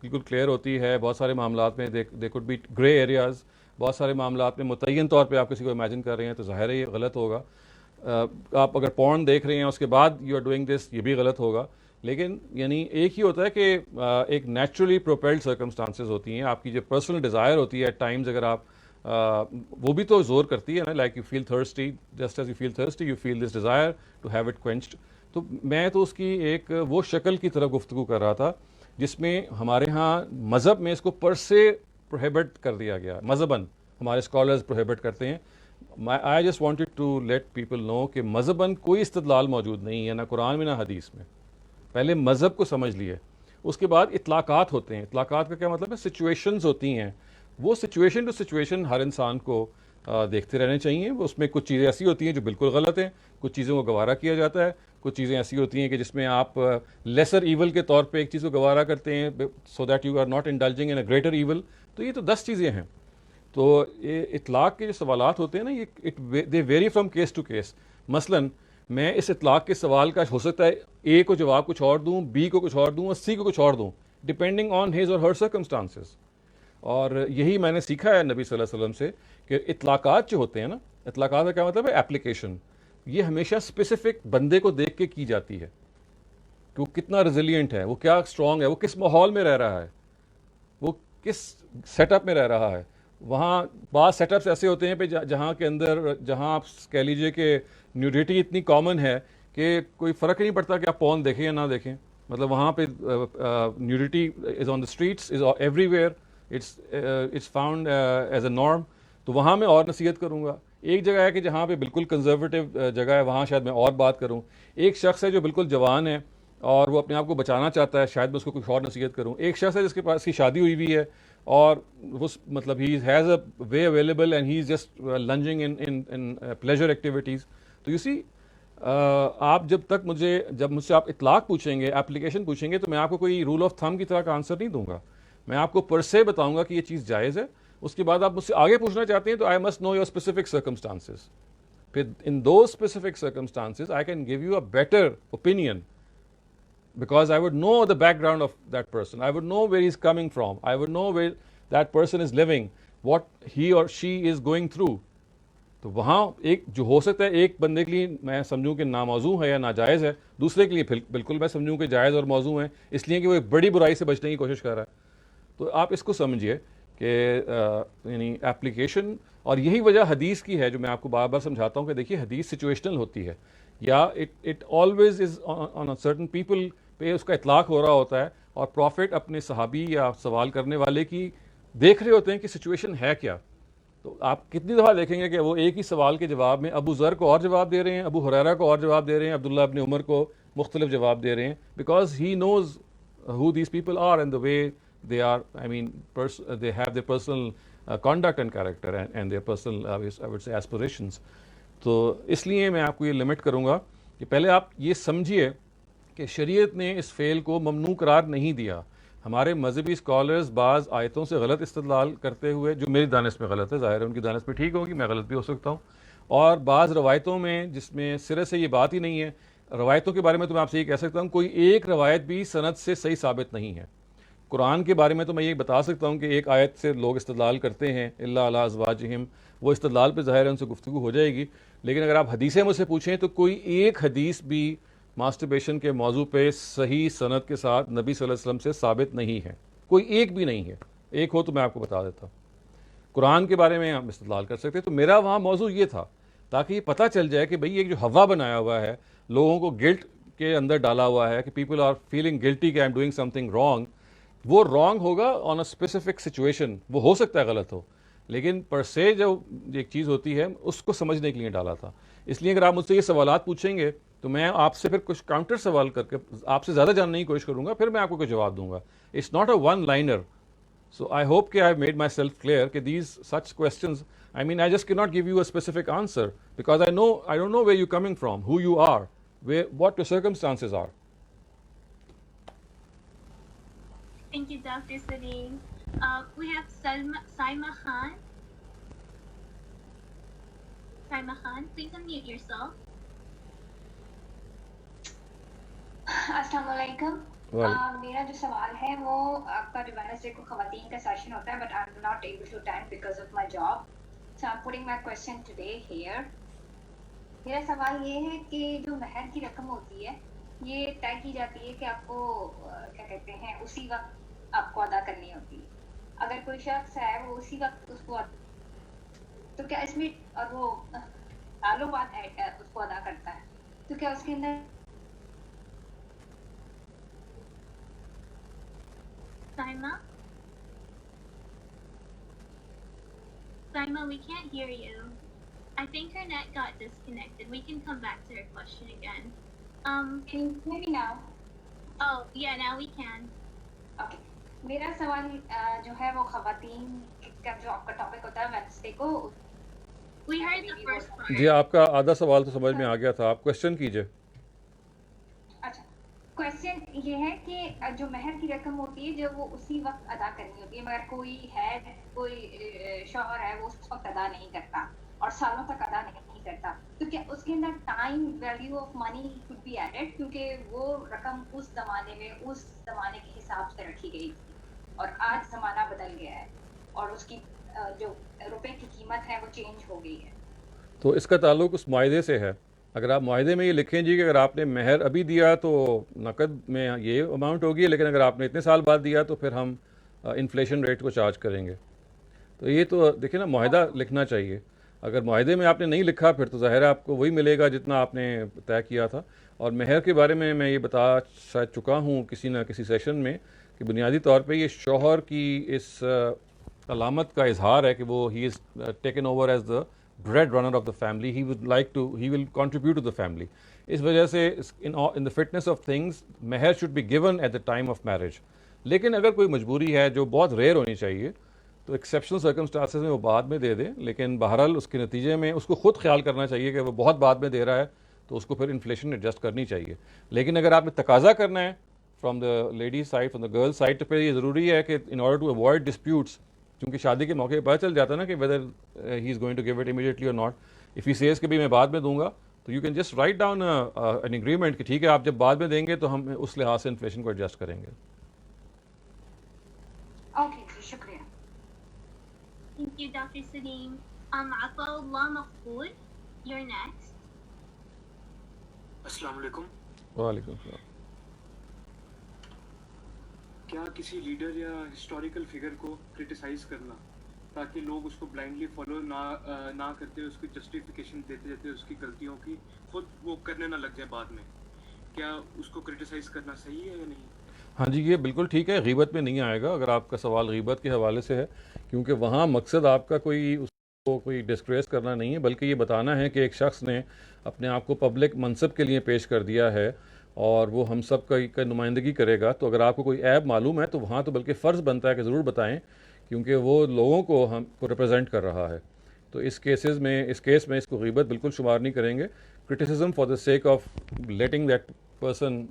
کلیئر ہوتی ہے, بہت سارے معاملات میں they could be grey areas, بہت سارے معاملات میں متعین طور پہ آپ کسی کو امیجن کر رہے ہیں تو ظاہر ہے یہ غلط ہوگا. آپ اگر پورن دیکھ رہے ہیں اس کے بعد یو آر ڈوئنگ دس, یہ بھی غلط ہوگا. لیکن یعنی ایک ہی ہوتا ہے کہ ایک نیچرلی پروپیلڈ سرکمسٹانسز ہوتی ہیں, آپ کی جو پرسنل ڈیزائر ہوتی ہے ایٹ ٹائمز, اگر آپ وہ بھی تو زور کرتی ہے نا, like you feel thirsty, just as you feel thirsty you feel this desire to have it quenched. تو میں تو اس کی ایک وہ شکل کی طرف گفتگو کر رہا تھا جس میں ہمارے ہاں مذہب میں اس کو پر سے پروہیبٹ کر دیا گیا, مذہباً ہمارے اسکالرز پروہیبٹ کرتے ہیں. I just wanted to let people know کہ مذہباً کوئی استدلال موجود نہیں ہے, نہ قرآن میں نہ حدیث میں. پہلے مذہب کو سمجھ لیے, اس کے بعد اطلاقات ہوتے ہیں. اطلاقات کا کیا مطلب ہے؟ سچویشنز ہوتی ہیں, وہ سچویشن ٹو سچویشن ہر انسان کو دیکھتے رہنے چاہیے. اس میں کچھ چیزیں ایسی ہوتی ہیں جو بالکل غلط ہیں, کچھ چیزوں کو گوارا کیا جاتا ہے, کچھ چیزیں ایسی ہوتی ہیں کہ جس میں آپ لیسر ایول کے طور پہ ایک چیز کو گوارا کرتے ہیں so that you are not indulging in a greater evil. تو یہ تو 10 چیزیں ہیں. تو یہ اطلاق کے جو سوالات ہوتے ہیں نا, یہ they vary from case to case. مثلاً میں اس اطلاق کے سوال کا ہو سکتا ہے اے کو جواب کچھ اور دوں, بی کو کچھ اور دوں اور سی کو کچھ اور دوں, depending on his or Hare circumstances. اور یہی میں نے سیکھا ہے نبی صلی اللہ علیہ وسلم سے کہ اطلاقات جو ہوتے ہیں نا, اطلاقات کا کیا مطلب ہے؟ ایپلیکیشن. یہ ہمیشہ اسپیسیفک بندے کو دیکھ کے کی جاتی ہے کہ وہ کتنا ریزیلینٹ ہے, وہ کیا اسٹرانگ ہے, وہ کس ماحول میں رہ رہا ہے, وہ کس سیٹ اپ میں رہ رہا ہے. وہاں بعض سیٹ اپس ایسے ہوتے ہیں پہ جہاں کے اندر, جہاں آپ کہہ لیجئے کہ نیوڈیٹی اتنی کامن ہے کہ کوئی فرق نہیں پڑتا کہ آپ پون دیکھیں یا نہ دیکھیں. مطلب وہاں پہ nudity is on the streets, is everywhere, it's found as a norm. تو وہاں میں اور نصیحت کروں گا. ایک جگہ ہے کہ جہاں پہ بالکل کنزرویٹو جگہ ہے, وہاں شاید میں اور بات کروں. ایک شخص ہے جو بالکل جوان ہے اور وہ اپنے آپ کو بچانا چاہتا ہے, شاید میں اس کو کچھ اور نصیحت کروں. ایک شخص ہے جس کے پاس کی شادی ہوئی ہوئی ہے اور وہ مطلب he has a way available and he is just lunging in pleasure activities. تو یو سی آپ جب مجھ سے آپ اطلاق پوچھیں گے, اپلیکیشن پوچھیں گے, تو میں آپ کو کوئی رول آف تھم کی طرح کا آنسر نہیں دوں گا. میں آپ کو پر سے بتاؤں گا کہ یہ چیز جائز ہے. اس کے بعد آپ مجھ سے آگے پوچھنا چاہتے ہیں تو I must know your specific circumstances. پھر in those specific circumstances I can give you a better opinion because I would know the background of that person. I would know where he's coming from. I would know where that person is living, what he or she is going through. تو وہاں ایک جو ہو سکتا ہے ایک بندے کے لیے میں سمجھوں کہ ناموضوع ہے یا ناجائز ہے, دوسرے کے لیے بالکل میں سمجھوں کہ جائز اور موضوع ہے, اس لیے کہ وہ ایک بڑی برائی سے بچنے کی کوشش کر رہا ہے. تو آپ اس کو سمجھیے کہ یعنی ایپلیکیشن, اور یہی وجہ حدیث کی ہے جو میں آپ کو بار بار سمجھاتا ہوں کہ دیکھیے حدیث سچویشنل ہوتی ہے, یا it always is on certain people پہ اس کا اطلاق ہو رہا ہوتا ہے, اور پروفٹ اپنے صحابی یا سوال کرنے والے کی دیکھ رہے ہوتے ہیں کہ سچویشن ہے کیا. تو آپ کتنی دفعہ دیکھیں گے کہ وہ ایک ہی سوال کے جواب میں ابو ذر کو اور جواب دے رہے ہیں, ابو ہریرہ کو اور جواب دے رہے ہیں, عبداللہ ابن عمر کو مختلف جواب دے رہے ہیں, because he knows who these people are and the way they are. I mean, they have their personal conduct and character and their personal I would say aspirations. تو اس لیے میں آپ کو یہ لمٹ کروں گا کہ پہلے آپ یہ سمجھیے کہ شریعت نے اس فعل کو ممنوع قرار نہیں دیا. ہمارے مذہبی اسکالرز بعض آیتوں سے غلط استدلال کرتے ہوئے, جو میری دانش میں غلط ہے, ظاہر ہے ان کی دانش میں ٹھیک ہوگی, میں غلط بھی ہو سکتا ہوں, اور بعض روایتوں میں جس میں سرے سے یہ بات ہی نہیں ہے. روایتوں کے بارے میں تو میں آپ سے یہ کہہ سکتا ہوں کوئی ایک روایت بھی سند سے صحیح ثابت نہیں ہے. قرآن کے بارے میں تو میں یہ بتا سکتا ہوں کہ ایک آیت سے لوگ استدلال کرتے ہیں, الا علی ازواجہم, وہ استدلال پہ ظاہر ہے ان سے گفتگو ہو جائے گی. لیکن اگر آپ حدیثیں مجھ سے پوچھیں تو کوئی ایک حدیث بھی ماسٹربیشن کے موضوع پہ صحیح سند کے ساتھ نبی صلی اللہ علیہ وسلم سے ثابت نہیں ہے, کوئی ایک بھی نہیں ہے. ایک ہو تو میں آپ کو بتا دیتا. قرآن کے بارے میں ہم استدلال کر سکتے. تو میرا وہاں موضوع یہ تھا تاکہ یہ پتہ چل جائے کہ بھئی ایک جو ہوا بنایا ہوا ہے, لوگوں کو گلٹ کے اندر ڈالا ہوا ہے کہ پیپل آر فیلنگ گلٹی کہ I am doing some thing wrong, وہ رانگ ہوگا آن اے اسپیسیفک سچویشن, وہ ہو سکتا ہے غلط ہو, لیکن پر سے جو ایک چیز ہوتی ہے اس کو سمجھنے کے لیے ڈالا تھا. اس لیے اگر آپ مجھ سے یہ سوالات پوچھیں گے تو میں آپ سے پھر کچھ کاؤنٹر سوال کر کے آپ سے زیادہ جاننے کی کوشش کروں گا, پھر میں آپ کو کوئی جواب دوں گا. It's not a one liner. So I hope that I have made myself clear that these such questions, I mean, I just cannot give you a specific answer because I don't know where you're coming from, who you are, what your circumstances are. Thank you, Dr. Salim. We have Saima Khan. Saima Khan, please unmute yourself. السلام علیکم. میرا جو سوال ہے وہ آپ کا جو وینسڈے کو خواتین کا سیشن ہوتا ہے, but I am not able to attend because of my job, so I am putting my question today here. میرا سوال یہ ہے کہ جو مہر کی رقم ہوتی ہے یہ طے کی جاتی ہے کہ آپ کو کیا کہتے ہیں اسی وقت آپ کو ادا کرنی ہوتی ہے. اگر کوئی شخص ہے وہ اسی وقت اس کو, تو کیا اس میں, اور وہ سالوں بعد اس کو ادا کرتا ہے, تو کیا اس کے اندر Saima? Saima, we can't hear you. I think her net got disconnected. We can come back to her question again. Can you hear me now? Oh, yeah, now we can. Okay. میرا سوال جو ہے وہ خواتین کا جو آپ کا ٹاپک ہوتا ہے وینسڈے کو. We heard the first part. جی آپ کا آدھا سوال تو سمجھ میں آ گیا تھا, آپ کوشچن کیجئے. اچھا, کوشچن یہ ہے کہ جو مہر کی رقم ہوتی ہے جو وہ اسی وقت ادا کرنی ہوتی ہے, مگر کوئی ہے, کوئی شوہر ہے وہ اس وقت ادا نہیں کرتا اور سالوں تک ادا نہیں کرتا, تو کیا اس کے اندر time value of money could be added, کیونکہ وہ رقم اس زمانے میں اس زمانے کے حساب سے رکھی گئی تھی اور آج زمانہ بدل گیا ہے اور اس کی جو روپے کی قیمت ہے وہ چینج ہو گئی ہے. تو اس کا تعلق اس معاہدے سے ہے. اگر آپ معاہدے میں یہ لکھیں جی کہ اگر آپ نے مہر ابھی دیا تو نقد میں یہ اماؤنٹ ہوگی, لیکن اگر آپ نے اتنے سال بعد دیا تو پھر ہم انفلیشن ریٹ کو چارج کریں گے. تو یہ تو دیکھیں نا, معاہدہ لکھنا چاہیے. اگر معاہدے میں آپ نے نہیں لکھا پھر تو ظاہر ہے آپ کو وہی ملے گا جتنا آپ نے طے کیا تھا. اور مہر کے بارے میں یہ بتا شاید چکا ہوں کسی نہ کسی سیشن میں کہ بنیادی طور پہ یہ شوہر کی اس علامت کا اظہار ہے کہ وہ he is taken over as the bread runner of the family. He will contribute to the family. اس وجہ سے in the fitness of things مہر should be given at the time of marriage. لیکن اگر کوئی مجبوری ہے جو بہت ریئر ہونی چاہیے تو ایکسیپشنل سرکمسٹانسز میں وہ بعد میں دے دیں, لیکن بہرحال اس کے نتیجے میں اس کو خود خیال کرنا چاہیے کہ وہ بہت بعد میں دے رہا ہے تو اس کو پھر انفلیشن ایڈجسٹ کرنی چاہیے. لیکن اگر آپ نے تقاضا کرنا ہے from the lady side, from the girl side, تو پھر یہ ضروری ہے کہ in order to avoid disputes, کیونکہ شادی کے موقع پہ پتہ چل جاتا ہے نا کہ whether he is going to give it immediately اور ناٹ. اف ہی سیز کہ بھی میں بعد میں دوں گا, تو you can just write down an agreement کہ ٹھیک ہے آپ جب بعد میں دیں گے تو ہم اس لحاظ سے انفلیشن کو ایڈجسٹ کریں گے. اوکے جی, شکریہ. Thank you, Dr. Salim. Ataullah Mahfoud, you're next. السلام علیکم. وعلیکم السلام. کیا کسی لیڈر یا ہسٹوریکل فگر کو کرٹیسائز کرنا تاکہ لوگ اس کو بلائنڈلی فالو نہ کرتے, اس کی جسٹیفیکیشن دیتے جاتے اس کی غلطیوں کی, خود وہ کرنے نہ لگ جائے بعد میں, کیا اس کو کرٹیسائز کرنا صحیح ہے یا نہیں؟ ہاں جی, یہ بالکل ٹھیک ہے, غیبت میں نہیں آئے گا اگر آپ کا سوال غیبت کے حوالے سے ہے, کیونکہ وہاں مقصد آپ کا اس کو کوئی ڈسکریس کرنا نہیں ہے, بلکہ یہ بتانا ہے کہ ایک شخص نے اپنے آپ کو پبلک منصب کے لیے پیش کر دیا ہے اور وہ ہم سب کا نمائندگی کرے گا. تو اگر آپ کو کوئی عیب معلوم ہے تو وہاں تو بلکہ فرض بنتا ہے کہ ضرور بتائیں, کیونکہ وہ لوگوں کو ہم کو ریپرزینٹ کر رہا ہے. تو اس کیس میں اس کو غیبت بالکل شمار نہیں کریں گے. Criticism for the sake of letting that person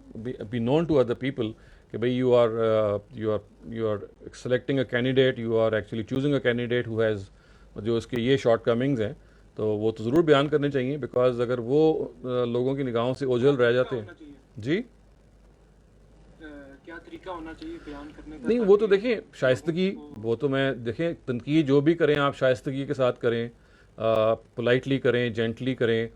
be known to other people کہ بھئی you are selecting a candidate, you are actually choosing a candidate who has, جو اس کے یہ شارٹ کمنگز ہیں تو وہ تو ضرور بیان کرنے چاہیے, بیکاز اگر وہ لوگوں کی نگاہوں سے اوجھل رہ جاتے ہیں. جی کیا طریقہ ہونا چاہیے بیان کرنے کا؟ نہیں, وہ تو دیکھیں شائستگی, وہ تو میں دیکھیں تنقید جو بھی کریں آپ شائستگی کے ساتھ کریں, پولائٹلی کریں, جینٹلی کریں,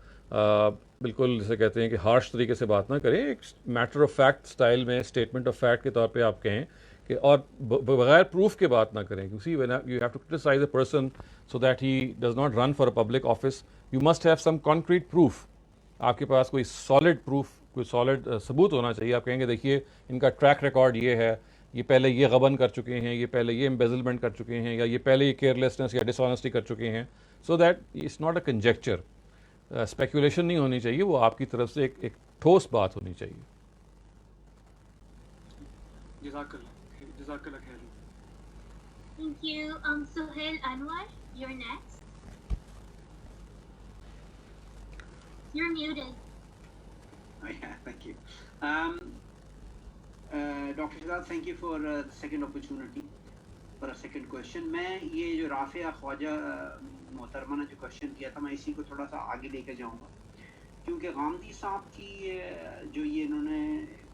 بالکل جسے کہتے ہیں کہ ہارش طریقے سے بات نہ کریں, ایک میٹر آف فیکٹ سٹائل میں اسٹیٹمنٹ آف فیکٹ کے طور پہ آپ کہیں کہ, اور بغیر پروف کے بات نہ کریں, کیونکہ you have to criticise a person so that he does not run for a public office. You must have some concrete proof, آپ کے پاس کوئی سالڈ پروف, کوئی سالڈ ثبوت ہونا چاہیے. آپ کہیں گے دیکھیے ان کا ٹریک ریکارڈ یہ ہے, یہ پہلے یہ غبن کر چکے ہیں, یہ پہلے یہ امبیزلمنٹ کر چکے ہیں, یا یہ پہلے یہ کیئرلیسنس یا ڈس آنیسٹی کر چکے ہیں, so that it's not a conjecture. Speculation نہیں ہونی چاہیے, وہ آپ کی طرف سے ایک ٹھوس بات ہونی چاہیے. جزاک اللہ خیر. Thank you. Suhail Anwar, you're next. You're muted. Yeah, thank you. Dr. Shahzad, thank you for the second opportunity for a second question. میں یہ جو رافعہ خواجہ محترمہ نے جو کوشچن کیا تھا, میں اسی کو تھوڑا سا آگے لے کے جاؤں گا, کیونکہ غامدی صاحب کی جو یہ انہوں نے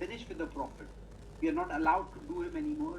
finished with the prophet, we are not allowed to do him anymore,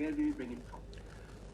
where will we bring it from?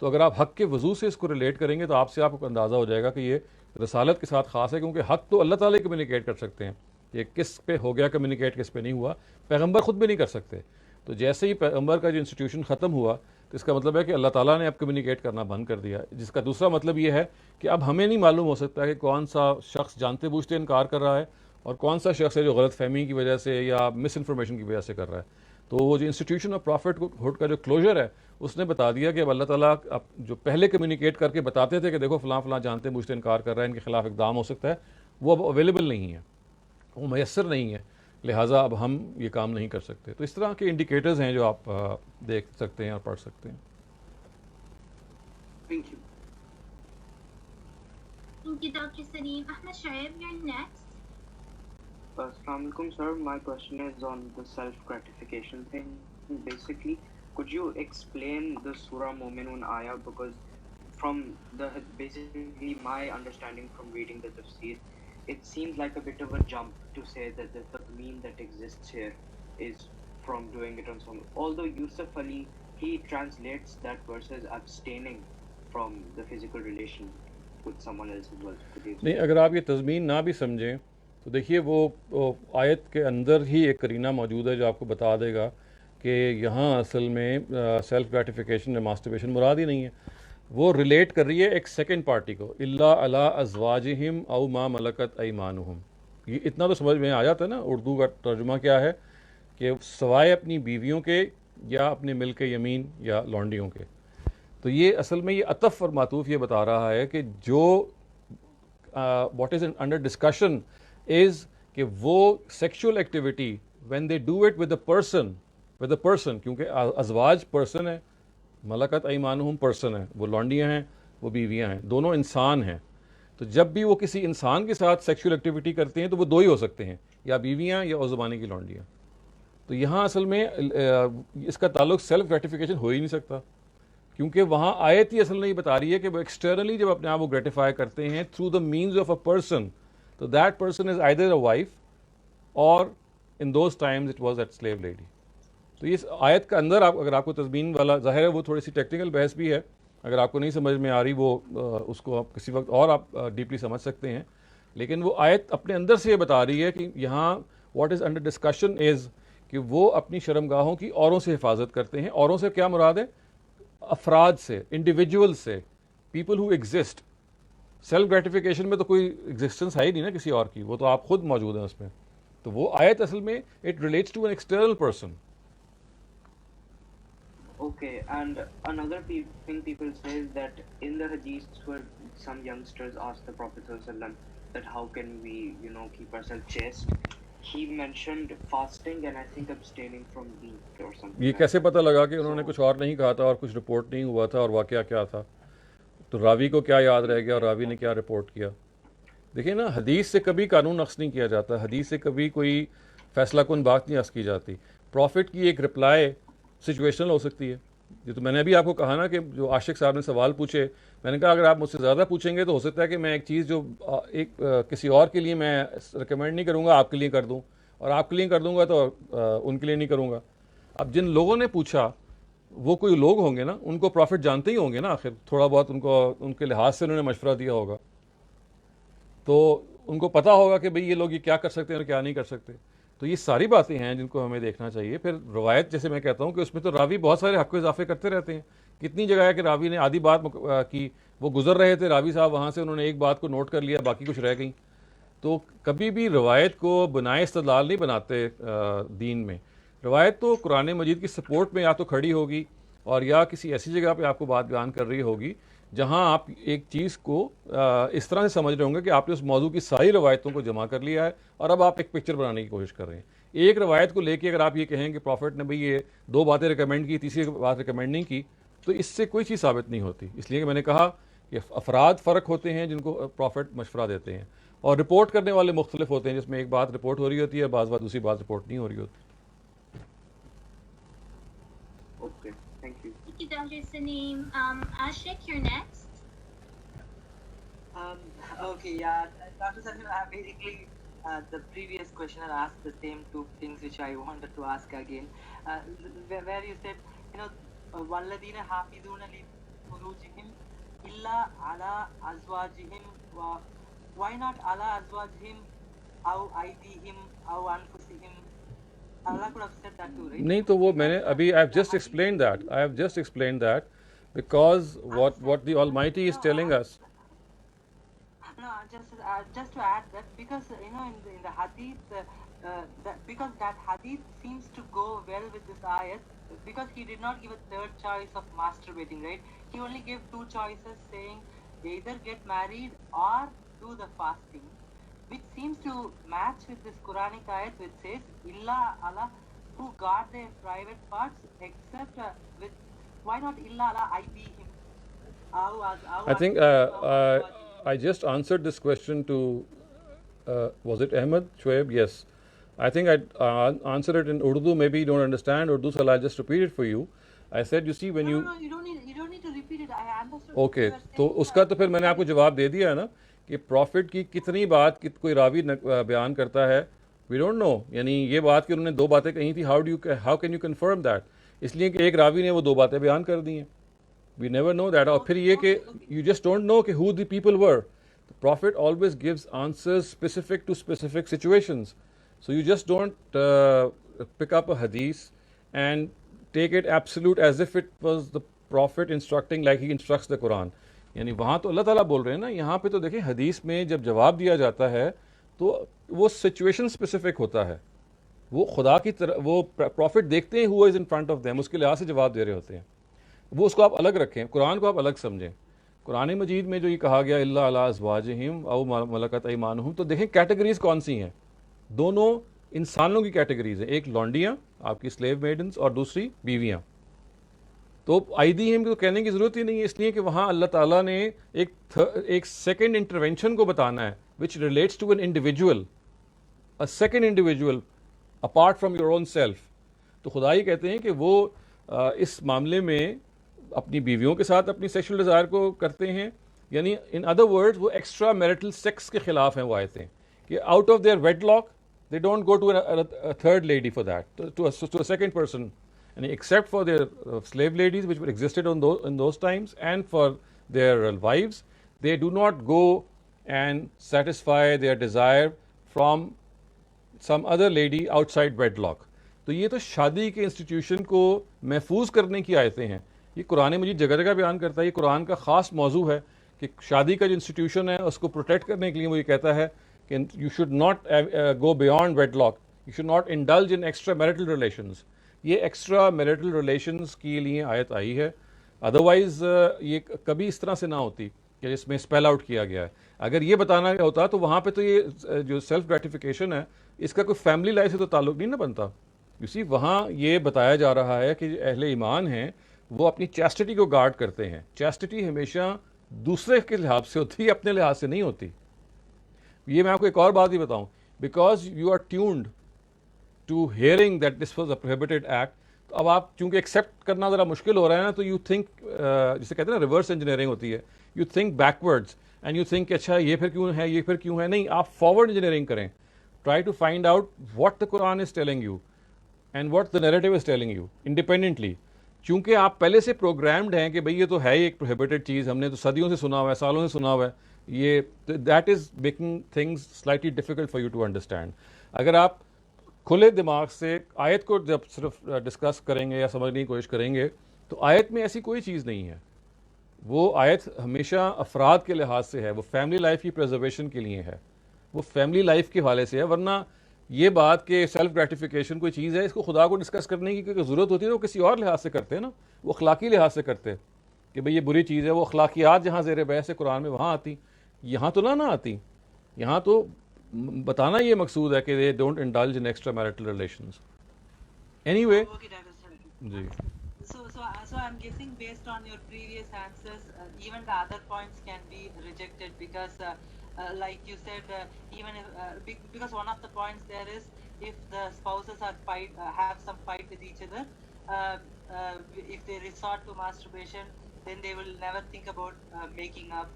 تو اگر آپ حق کے وضو سے اس کو ریلیٹ کریں گے تو آپ کو اندازہ ہو جائے گا کہ یہ رسالت کے ساتھ خاص ہے، کیونکہ حق تو اللہ تعالیٰ ہی کمیونیکیٹ کر سکتے ہیں. یہ کس پہ ہو گیا کمیونیکیٹ، کس پہ نہیں ہوا، پیغمبر خود بھی نہیں کر سکتے. تو جیسے ہی پیغمبر کا جو انسٹیٹیوشن ختم ہوا تو اس کا مطلب ہے کہ اللہ تعالیٰ نے اب کمیونیکیٹ کرنا بند کر دیا، جس کا دوسرا مطلب یہ ہے کہ اب ہمیں نہیں معلوم ہو سکتا کہ کون سا شخص جانتے بوجھتے انکار کر رہا ہے اور کون سا شخص ہے جو غلط فہمی کی وجہ سے یا مس انفارمیشن کی وجہ سے کر رہا ہے. تو وہ جو انسٹیٹیوشن آف پرافٹ ہوڈ کا جو کلوجر ہے اس نے بتا دیا کہ اب اللہ تعالیٰ اب جو پہلے کمیونیکیٹ کر کے بتاتے تھے کہ دیکھو فلاں فلاں جانتے بوجھتے انکار کر رہا ہے، ان کے خلاف اقدام ہو سکتا ہے، وہ اب اویلیبل نہیں ہے، وہ میسر نہیں ہے، لہٰذا اب ہم یہ کام نہیں کر سکتے. تو اس طرح کے انڈیکیٹرز ہیں جو آپ دیکھ سکتے ہیں اور پڑھ سکتے ہیں. Thank you. Thank you, Dr. Salim. Ahmed Shoaib, you're next. Assalamu alaikum, sir. My question is on the self-gratification thing. Basically, could you explain the Surah Mu'minun ayah? Because from basically my understanding from reading the tafsir, it seems like a bit of a jump to say that the tadmeen that exists here is from doing it on someone. Although Yusuf Ali, he translates that verse as abstaining from the physical relation with someone else as well. نہیں، اگر آپ یہ تضمین نہ بھی سمجھیں تو دیکھیے وہ آیت کے اندر ہی ایک قرینہ موجود ہے جو آپ کو بتا دے گا کہ یہاں اصل میں سیلف گریٹیفیکیشن یا ماسٹربیشن مراد ہی نہیں ہے. وہ ریلیٹ کر رہی ہے ایک سیکنڈ پارٹی کو، الا علی ازواجہم او ما ملکت ایمانہم. یہ اتنا تو سمجھ میں آ جاتا ہے نا اردو کا ترجمہ کیا ہے، کہ سوائے اپنی بیویوں کے یا اپنے ملک یمین یا لونڈیوں کے. تو یہ اصل میں یہ عطف اور معطوف یہ بتا رہا ہے کہ جو what is under discussion is کہ وہ sexual activity when they do it with a person, کیونکہ ازواج پرسن ہے، ملکت ایمانہم پرسن ہے، وہ لونڈیاں ہیں وہ بیویاں ہیں، دونوں انسان ہیں. تو جب بھی وہ کسی انسان کے ساتھ سیکشول ایکٹیویٹی کرتے ہیں تو وہ دو ہی ہو سکتے ہیں، یا بیویاں یا اس زمانے کی لونڈیاں. تو یہاں اصل میں اس کا تعلق سیلف گریٹیفیکیشن ہو ہی نہیں سکتا، کیونکہ وہاں آیت ہی اصل نہیں بتا رہی ہے کہ وہ ایکسٹرنلی جب اپنے آپ کو گریٹیفائی کرتے ہیں through the means of a person, تو that person is either a wife or in those times it was that slave lady. تو اس آیت کا اندر اگر آپ کو تضمین والا ظاہر ہے وہ تھوڑی سی ٹیکنیکل بحث بھی ہے، اگر آپ کو نہیں سمجھ میں آ رہی وہ اس کو آپ کسی وقت اور آپ ڈیپلی سمجھ سکتے ہیں. لیکن وہ آیت اپنے اندر سے یہ بتا رہی ہے کہ یہاں what is under discussion is کہ وہ اپنی شرمگاہوں کی اوروں سے حفاظت کرتے ہیں. اوروں سے کیا مراد ہے؟ افراد سے، انڈیویجول سے، people who exist. Self gratification میں تو کوئی ایگزسٹنس ہے ہی نہیں نا کسی اور کی، وہ تو آپ خود موجود ہیں اس میں. تو وہ آیت اصل میں it relates to an external person. Okay, and another thing people say is that in the hadiths where some youngsters asked the Prophet ﷺ that how can we, keep ourselves chaste, he mentioned fasting and I think abstaining from meat or something. یہ کیسے پتہ لگا کہ انہوں نے کچھ اور نہیں کہا تھا اور کچھ رپورٹ نہیں ہوا تھا اور واقعہ کیا تھا؟ تو راوی کو کیا یاد رہ گیا اور راوی نے کیا رپورٹ کیا؟ دیکھیں نا، حدیث سے کبھی قانون اخذ نہیں کیا جاتا، حدیث سے کبھی کوئی فیصلہ کن بات نہیں اخذ کی جاتی. پروفٹ کی ایک رپلائی سچویشنل ہو سکتی ہے. یہ تو میں نے ابھی آپ کو کہا نا کہ جو عاشق صاحب نے سوال پوچھے، میں نے کہا اگر آپ مجھ سے زیادہ پوچھیں گے تو ہو سکتا ہے کہ میں ایک چیز جو ایک کسی اور کے لیے میں ریکمینڈ نہیں کروں گا آپ کے لیے کر دوں، اور آپ کے لیے کر دوں گا تو ان کے لیے نہیں کروں گا. اب جن لوگوں نے پوچھا وہ کوئی لوگ ہوں گے نا، ان کو پروفٹ جانتے ہی ہوں گے نا، آخر تھوڑا بہت ان کے لحاظ سے انہوں نے مشورہ دیا ہوگا، تو ان کو پتہ ہوگا کہ بھئی یہ لوگ یہ کیا کر سکتے ہیں اور کیا نہیں کر سکتے. تو یہ ساری باتیں ہیں جن کو ہمیں دیکھنا چاہیے. پھر روایت جیسے میں کہتا ہوں کہ اس میں تو راوی بہت سارے حق و اضافے کرتے رہتے ہیں. کتنی جگہ ہے کہ راوی نے آدھی بات کی، وہ گزر رہے تھے راوی صاحب وہاں سے، انہوں نے ایک بات کو نوٹ کر لیا، باقی کچھ رہ گئی. تو کبھی بھی روایت کو بنائے استدلال نہیں بناتے دین میں. روایت تو قرآن مجید کی سپورٹ میں یا تو کھڑی ہوگی اور یا کسی ایسی جگہ پہ آپ کو بات بیان کر رہی ہوگی جہاں آپ ایک چیز کو اس طرح سے سمجھ رہے ہوں گے کہ آپ نے اس موضوع کی ساری روایتوں کو جمع کر لیا ہے اور اب آپ ایک پکچر بنانے کی کوشش کر رہے ہیں. ایک روایت کو لے کے اگر آپ یہ کہیں کہ پروفٹ نے بھئی یہ 2 باتیں ریکمینڈ کی، تیسری بات ریکمینڈ نہیں کی، تو اس سے کوئی چیز ثابت نہیں ہوتی. اس لیے کہ میں نے کہا کہ افراد فرق ہوتے ہیں جن کو پروفٹ مشورہ دیتے ہیں، اور رپورٹ کرنے والے مختلف ہوتے ہیں، جس میں ایک بات رپورٹ ہو رہی ہوتی ہے، بعض بات دوسری بات رپورٹ نہیں ہو رہی ہوتی. Okay, thank you. Thank you, Dr. Salim. Ashik, you're next. Okay, yeah, Dr. Salim, basically the previous questioner asked the same 2 things which I wanted to ask again. Where you said, وَالَّذِينَ حَافِظُونَ فروجهم إلا على أزواجهم why not على أزواجهم أو أيديهم أو أنفسهم. Allah could have said that too, right? نہیں تو وہ میں نے ابھی I have just explained that because what the Almighty is telling us. No, just to add that, because you know in the hadith because that hadith seems to go well with this ayat, because he did not give a third choice of masturbating, right? He only gave two choices, saying either get married or do the fasting, which seems to match with this Quranic ayat which says illa ala who guard their private parts except with, why not illa ala aydihim. I think I just answered this question to was it Ahmed Shoaib? Yes, I think I answered it in Urdu. Maybe you don't understand Urdu, so I'll just repeat it for you. I said, you see, when no, you don't need to repeat it. I understood. Okay, تو اس کا تو پھر میں نے آپ کو جواب دے دیا ہے نا کہ پروفٹ کی کتنی بات کوئی راوی بیان کرتا ہے, وی ڈونٹ نو. یعنی یہ بات کہ انہوں نے دو باتیں کہی تھی, how can you confirm that? اس لیے کہ ایک راوی نے وہ دو باتیں بیان کر دی ہیں. We never know that. اور پھر یہ کہ یو جسٹ ڈونٹ نو کہ who the people were. Prophet always gives answers specific to specific situations. So you just don't pick up a حدیث and take it absolute as if it was the prophet instructing like he instructs the Quran. یعنی وہاں تو اللہ تعالیٰ بول رہے ہیں نا, یہاں پہ تو دیکھیں حدیث میں جب جواب دیا جاتا ہے تو وہ سچویشن اسپیسیفک ہوتا ہے. وہ خدا کی طرح وہ پروفٹ دیکھتے ہیں ہو از ان فرنٹ آف دیم, اس کے لحاظ سے جواب دے رہے ہوتے ہیں. وہ اس کو آپ الگ رکھیں, قرآن کو آپ الگ سمجھیں. قرآن مجید میں جو یہ کہا گیا اللہ علی ازواجہم او ملکت ایمانہم, تو دیکھیں کیٹیگریز کون سی ہیں. دونوں انسانوں کی کیٹیگریز ہیں, ایک لونڈیاں آپ کی سلیو میڈنز اور دوسری بیویاں. تو ایدیہم کو کہنے کی ضرورت ہی نہیں ہے, اس لیے کہ وہاں اللہ تعالیٰ نے ایک سیکنڈ انٹروینشن کو بتانا ہے which relates to an individual, a second individual apart from your own self. تو خدا ہی کہتے ہیں کہ وہ اس معاملے میں اپنی بیویوں کے ساتھ اپنی سیکشل ڈیزائر کو کرتے ہیں. یعنی ان ادر ورڈز وہ ایکسٹرا میرٹل سیکس کے خلاف ہیں وہ آیتیں, کہ out of their wedlock they don't go to a third lady for that, to a second person, and except for their slave ladies which were existed in those times, and for their wives, they do not go and satisfy their desire from some other lady outside wedlock. تو یہ تو شادی کے institution کو محفوظ کرنے کی آیتیں ہیں. یہ قرآن مجید جگہ جگہ بیان کرتا ہے, یہ قرآن کا خاص موضوع ہے کہ شادی کا جو انسٹیٹیوشن ہے اس کو پروٹیکٹ کرنے کے لیے وہ یہ کہتا ہے کہ you should not go beyond wedlock, you should not indulge in extra marital relations. یہ ایکسٹرا میرٹل ریلیشنز کے لیے آیت آئی ہے. ادروائز یہ کبھی اس طرح سے نہ ہوتی کہ اس میں اسپیل آؤٹ کیا گیا ہے. اگر یہ بتانا ہوتا تو وہاں پہ تو یہ جو سیلف گریٹیفیکیشن ہے اس کا کوئی فیملی لائف سے تو تعلق نہیں نہ بنتا. یو سی وہاں یہ بتایا جا رہا ہے کہ جو اہل ایمان ہیں وہ اپنی چیسٹٹی کو گارڈ کرتے ہیں. چیسٹٹی ہمیشہ دوسرے کے لحاظ سے ہوتی ہے, اپنے لحاظ سے نہیں ہوتی. یہ میں آپ کو ایک اور بات ہی بتاؤں, because you are tuned to hearing that this was a prohibited act. تو اب آپ چونکہ ایکسیپٹ کرنا ذرا مشکل ہو رہا ہے نا, تو یو تھنک جسے کہتے ہیں نا ریورس انجینئرنگ ہوتی ہے, you think backwards and you think کہ اچھا یہ پھر کیوں ہے, یہ پھر کیوں ہے. نہیں, آپ فارورڈ انجینئرنگ کریں. Try to find out what the Quran is telling you and what the narrative is telling you independently. چونکہ آپ پہلے سے پروگرامڈ ہیں کہ بھئی یہ تو ہے ہی ایک پروہیبٹڈ چیز, ہم نے تو صدیوں سے سنا ہوا ہے, سالوں سے سنا ہوا ہے, یہ that is making things slightly difficult for you to understand. اگر آپ کھلے دماغ سے آیت کو جب صرف ڈسکس کریں گے یا سمجھنے کی کوشش کریں گے تو آیت میں ایسی کوئی چیز نہیں ہے. وہ آیت ہمیشہ افراد کے لحاظ سے ہے, وہ فیملی لائف کی پریزرویشن کے لیے ہے, وہ فیملی لائف کے حوالے سے ہے. ورنہ یہ بات کہ سیلف گریٹیفیکیشن کوئی چیز ہے, اس کو خدا کو ڈسکس کرنے کی کوئی ضرورت ہوتی ہے تو وہ کسی اور لحاظ سے کرتے ہیں نا, وہ اخلاقی لحاظ سے کرتے کہ بھئی یہ بری چیز ہے. وہ اخلاقیات جہاں زیر بحث ہے قرآن میں وہاں آتی, یہاں تو نہ آتی. یہاں تو بتانا یہ مقصود ہے کہ they don't indulge in extramarital relations. Anyway, جی. So I'm guessing based on your previous answers, even the other points can be rejected because, like you said, even if, because one of the points there is if the spouses are have some fight with each other, if they resort to masturbation, then they will never think about making up.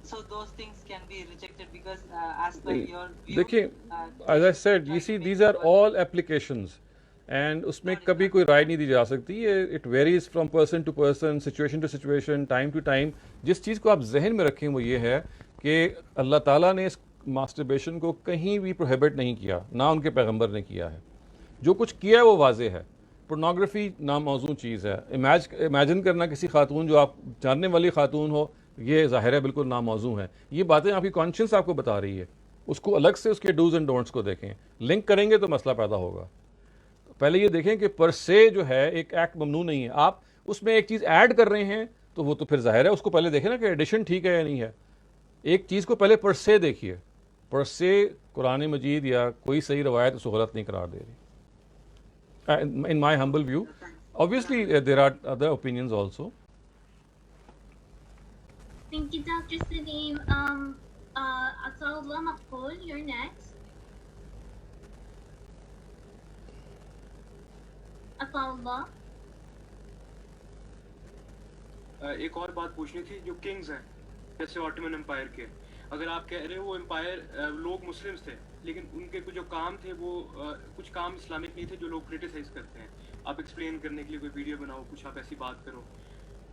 So those things can be rejected because as per your view, دیکھیں, as I said, you see these are all applications. And اس میں کبھی کوئی رائے نہیں دی جا سکتی. یہ it varies from person to person, situation to situation, time to time. جس چیز کو آپ ذہن میں رکھیں وہ یہ ہے کہ اللہ تعالیٰ نے اس ماسٹربیشن کو کہیں بھی پروہیبٹ نہیں کیا, نہ ان کے پیغمبر نے کیا ہے. جو کچھ کیا ہے وہ واضح ہے. پورنوگرافی ناموزوں چیز ہے. امیجن کرنا کسی خاتون جو آپ جاننے والی خاتون ہو, یہ ظاہر ہے بالکل ناموزوں ہے. یہ باتیں آپ کی کانشنس آپ کو بتا رہی ہے. اس کو الگ سے اس کے ڈوز اینڈ ڈونٹس کو دیکھیں, لنک کریں گے تو مسئلہ پیدا ہوگا. پہلے یہ دیکھیں کہ پر سے جو ہے ایک ایکٹ ممنوع نہیں ہے. آپ اس میں ایک چیز ایڈ کر رہے ہیں تو وہ تو پھر ظاہر ہے اس کو پہلے دیکھیں نا کہ ایڈیشن ٹھیک ہے یا نہیں ہے. ایک چیز کو پہلے پر سے دیکھیے. پر سے قرآن مجید یا کوئی صحیح روایت اس کو غلط نہیں قرار دے رہی. In my humble view, obviously there are other opinions also. Thank you, Dr. Salim. Atallah Maqbool, you're next. Atallah. ایک اور بات پوچھنی تھی. جو کنگز ہیں جیسے آٹومن امپائر کے, اگر آپ کہہ رہے ہیں وہ امپائر لوگ مسلمس تھے لیکن ان کے جو کام تھے وہ کچھ کام اسلامک نہیں تھے جو لوگ کرٹیسائز کرتے ہیں, آپ ایکسپلین کرنے کے لیے کوئی ویڈیو بناؤ, کچھ آپ ایسی بات کرو,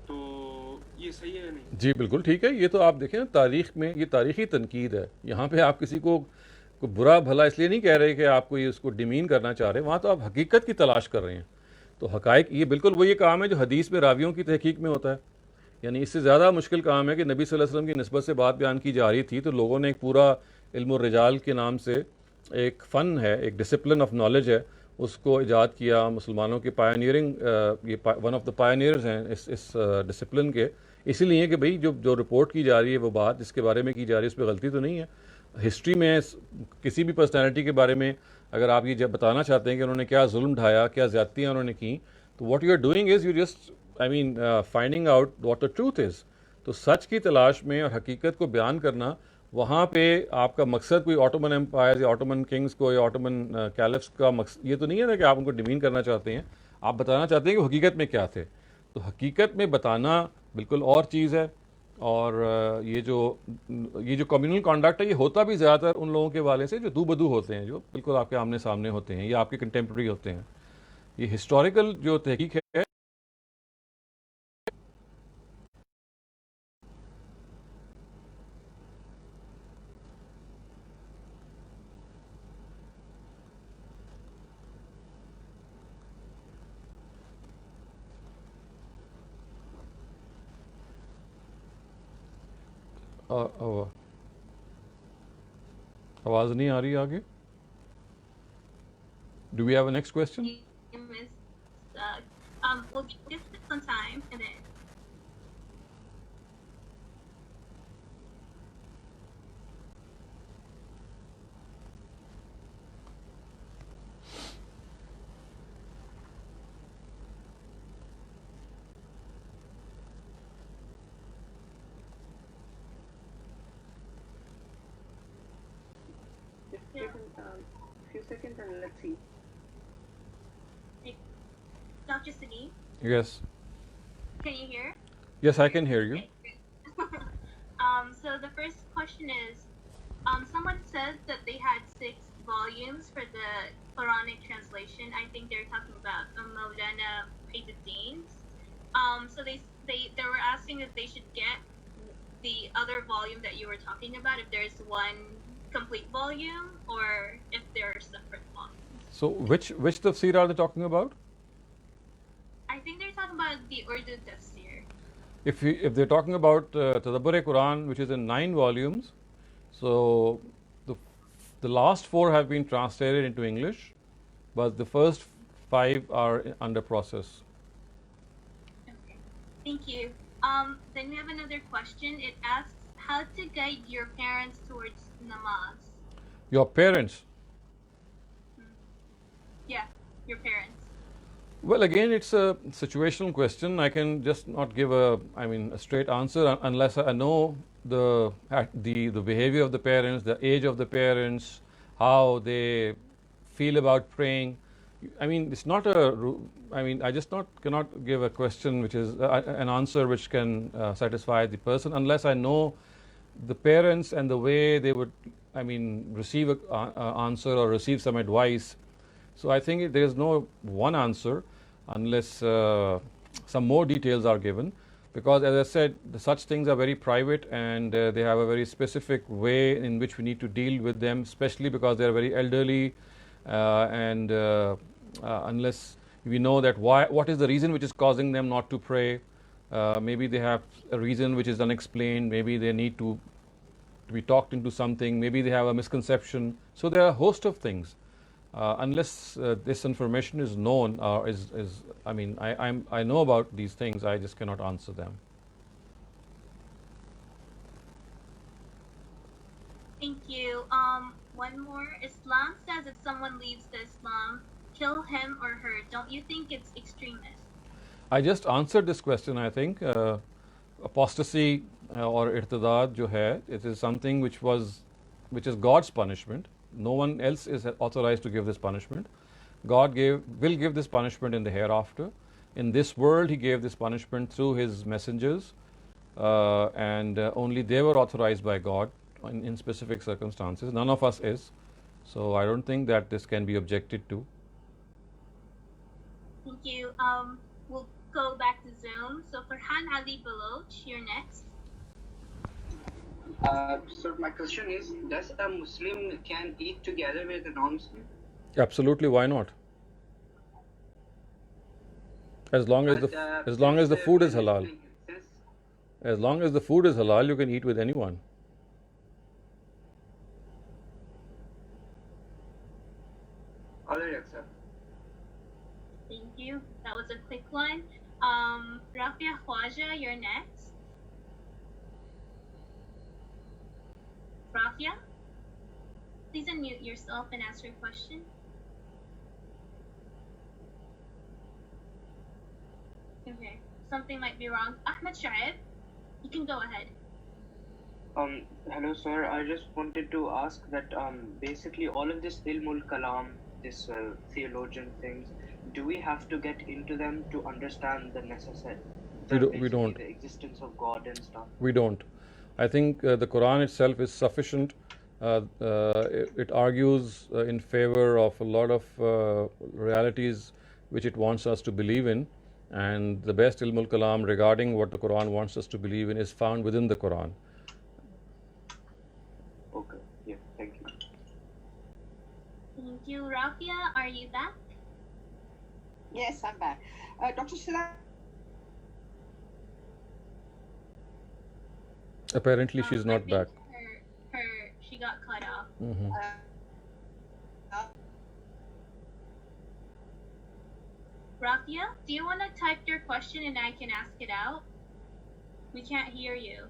تو یہ صحیح ہے یا نہیں؟ جی بالکل ٹھیک ہے. یہ تو آپ دیکھیں نا تاریخ میں یہ تاریخی تنقید ہے. یہاں پہ آپ کسی کو برا بھلا اس لیے نہیں کہہ رہے کہ آپ کو یہ اس کو ڈیمین کرنا چاہ رہے ہیں. وہاں تو آپ حقیقت کی تلاش کر رہے ہیں. تو حقائق یہ بالکل وہی کام ہے جو حدیث میں راویوں کی تحقیق میں ہوتا ہے. یعنی اس سے زیادہ مشکل کام ہے کہ نبی صلی اللہ علیہ وسلم کی نسبت سے بات بیان کی جا رہی تھی تو لوگوں نے ایک پورا علم الرجال کے نام سے ایک فن ہے, ایک ڈسپلن آف نالج ہے, اس کو ایجاد کیا. مسلمانوں کے پائنیئرنگ, یہ ون آف دا پائنیئرز ہیں اس ڈسپلن کے. اسی لیے کہ بھئی جو رپورٹ کی جا رہی ہے وہ بات جس کے بارے میں کی جا رہی ہے اس پہ غلطی تو نہیں ہے. ہسٹری میں کسی بھی پرسنالٹی کے بارے میں اگر آپ یہ بتانا چاہتے ہیں کہ انہوں نے کیا ظلم ڈھایا, کیا زیادتیاں انہوں نے کی, تو what you are doing is you just finding out what the truth is. تو سچ کی تلاش میں اور حقیقت کو بیان کرنا, وہاں پہ آپ کا مقصد کوئی آٹومن امپائر یا آٹومن کنگز کو یا آٹومن کیلفس کا مقصد یہ تو نہیں ہے نا کہ آپ ان کو ڈیمین کرنا چاہتے ہیں. آپ بتانا چاہتے ہیں کہ حقیقت میں کیا تھے. تو حقیقت میں بتانا بالکل اور چیز ہے. اور یہ جو کمیونل کانڈکٹ ہے یہ ہوتا بھی زیادہ تر ان لوگوں کے والے سے جو دو بدو ہوتے ہیں, جو بالکل آپ کے آمنے سامنے ہوتے ہیں یا آپ کے کنٹمپریری ہوتے ہیں. یہ ہسٹوریکل جو تحقیق ہے آواز نہیں آ رہی آگے. Do we have a next question? We'll give it some time and then. Few seconds and let's see. Dr. Salim, Yes. can you hear? Yes, I can hear you. So the first question is, someone said that they had 6 volumes for the Quranic translation. I think they're talking about Maulana Qaiduddin. So they were asking if they should get the other volume that you were talking about, if there's one complete volume or if there are separate volumes. So which tafsir are they talking about? I think they're talking about the Urdu tafsir. If they're talking about Tadabbur-e-Quran, which is in 9 volumes, so the last 4 have been translated into English, but the first 5 are under process. Okay, thank you. Then we have another question. It asks how to guide your parents towards namaz. Your parents? Yeah, your parents. Well, again, it's a situational question. I can just not give a straight answer unless I know the behavior of the parents, the age of the parents, how they feel about praying. I mean, it's not I just cannot give a question which is an answer which can satisfy the person unless I know the parents and the way they would, receive an answer or receive some advice. So I think there is no one answer unless some more details are given, because as I said, such things are very private, and they have a very specific way in which we need to deal with them, especially because they are very elderly, and unless we know that what is the reason which is causing them not to pray. Maybe they have a reason which is unexplained, maybe they need to be talked into something, maybe they have a misconception. So there are a host of things. Unless this information is known, or I know about these things, I just cannot answer them. Thank you. One more. Islam says if someone leaves the Islam, kill him or her. Don't you think it's extremist? I just answered this question, I think. Apostasy or irtidad jo hai, it is something which is God's punishment. No one else is authorized to give this punishment. God will give this punishment in the hereafter. In this world, He gave this punishment through His messengers, and only they were authorized by God in specific circumstances. None of us is. So I don't think that this can be objected to. Thank you. We'll go back to Zoom. So Farhan Ali Baloch, you're next. So my question is, does a Muslim can eat together with a non-Muslim? Absolutely, why not? As long as the food is halal. As long as the food is halal, you can eat with anyone. All right, sir. Thank you. That was a quick one. Rafia Khwaja, you're next. Rafia, please unmute yourself and ask your question. Okay, something might be wrong. Ahmed Shaib, you can go ahead. Hello, sir. I just wanted to ask that basically all of this ilmul kalam, this theologian things, do we have to get into them to understand the necessary? We don't. The existence of God and stuff. We don't. I think the Quran itself is sufficient. It argues in favor of a lot of realities which it wants us to believe in, and the best ilmul kalam regarding what the Quran wants us to believe in is found within the Quran. Okay. Yeah. Thank you. Thank you. Rafia, are you back? Yes, I'm back. Dr. Shila. Apparently, she's not back. She got cut off. Mm-hmm. Rafia, do you want to type your question and I can ask it out? We can't hear you.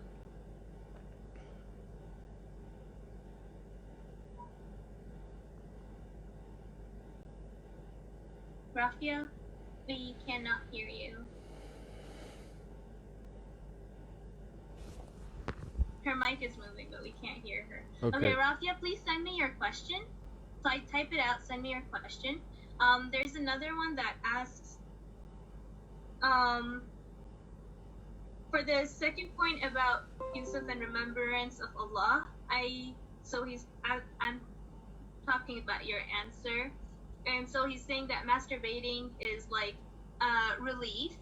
Rafia, we cannot hear you. Her mic is moving, but we can't hear her. Okay, Rafia, please send me your question. So I type it out, send me your question. There's another one that asks, for the second point about Yusuf and remembrance of Allah, I'm talking about your answer. And so he's saying that masturbating is like relief,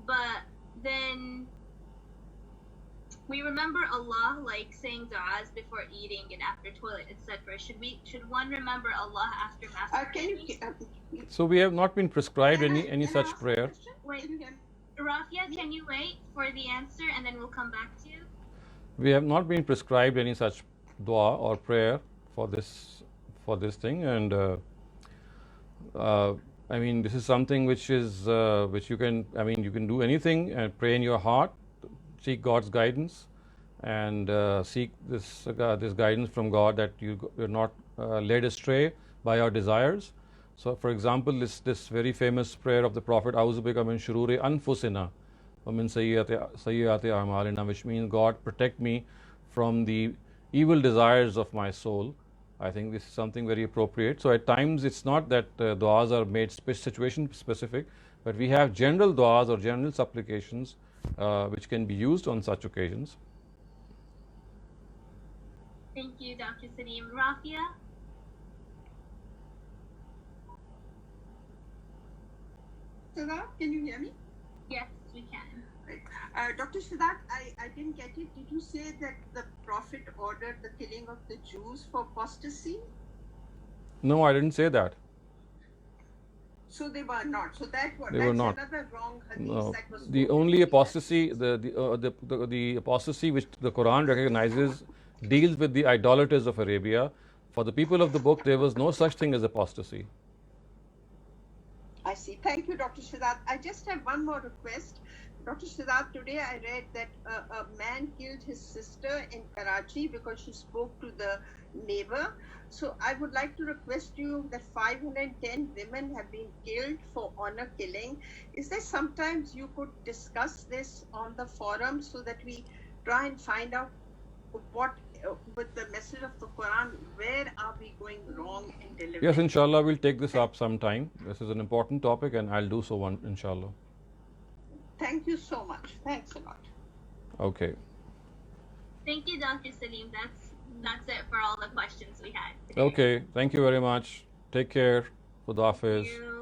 but then we remember Allah like saying du'as before eating and after toilet, etc. Should one remember Allah after masturbating? So we have not been prescribed any such prayer. Wait, Rafia, can you wait for the answer and then we'll come back to you? We have not been prescribed any such dua or prayer for this thing, and I mean, this is something which you can do anything and pray in your heart, seek God's guidance, and seek this guidance from God, that you're not led astray by your desires. So, for example, this very famous prayer of the Prophet, A'udhu bika min shururi anfusina wa min sayyiati a'malina, which means, God, protect me from the evil desires of my soul. I think this is something very appropriate. So at times it's not that du'as are made situation specific, but we have general du'as or general supplications which can be used on such occasions. Thank you, Dr. Salim. Rafia? Sadat, can you hear me? Yes, we can. Dr. Sadat, I didn't get it. Did you say that the Prophet ordered the killing of the Jews for apostasy? No, I didn't say that. So they were not. So that's not. another wrong hadith No. that was The quoted. only apostasy, the apostasy which the Quran recognizes deals with the idolaters of Arabia. For the people of the book, there was no such thing as apostasy. I see. Thank you, Dr. Sadat. I just have one more request. Dr. Sadat, today I read that a man killed his sister in Karachi because she spoke to the neighbor. So I would like to request you that 510 women have been killed for honor killing. Is there sometimes you could discuss this on the forum so that we try and find out what, with the message of the Quran, where are we going wrong in delivering? Yes, inshallah, we'll take this up sometime. This is an important topic and I'll do so inshallah. Thank you so much. Thanks a lot. Okay. Thank you, Dr. Salim. That's it for all the questions we had today. Okay. Thank you very much. Take care. Khuda Hafiz. Thank you.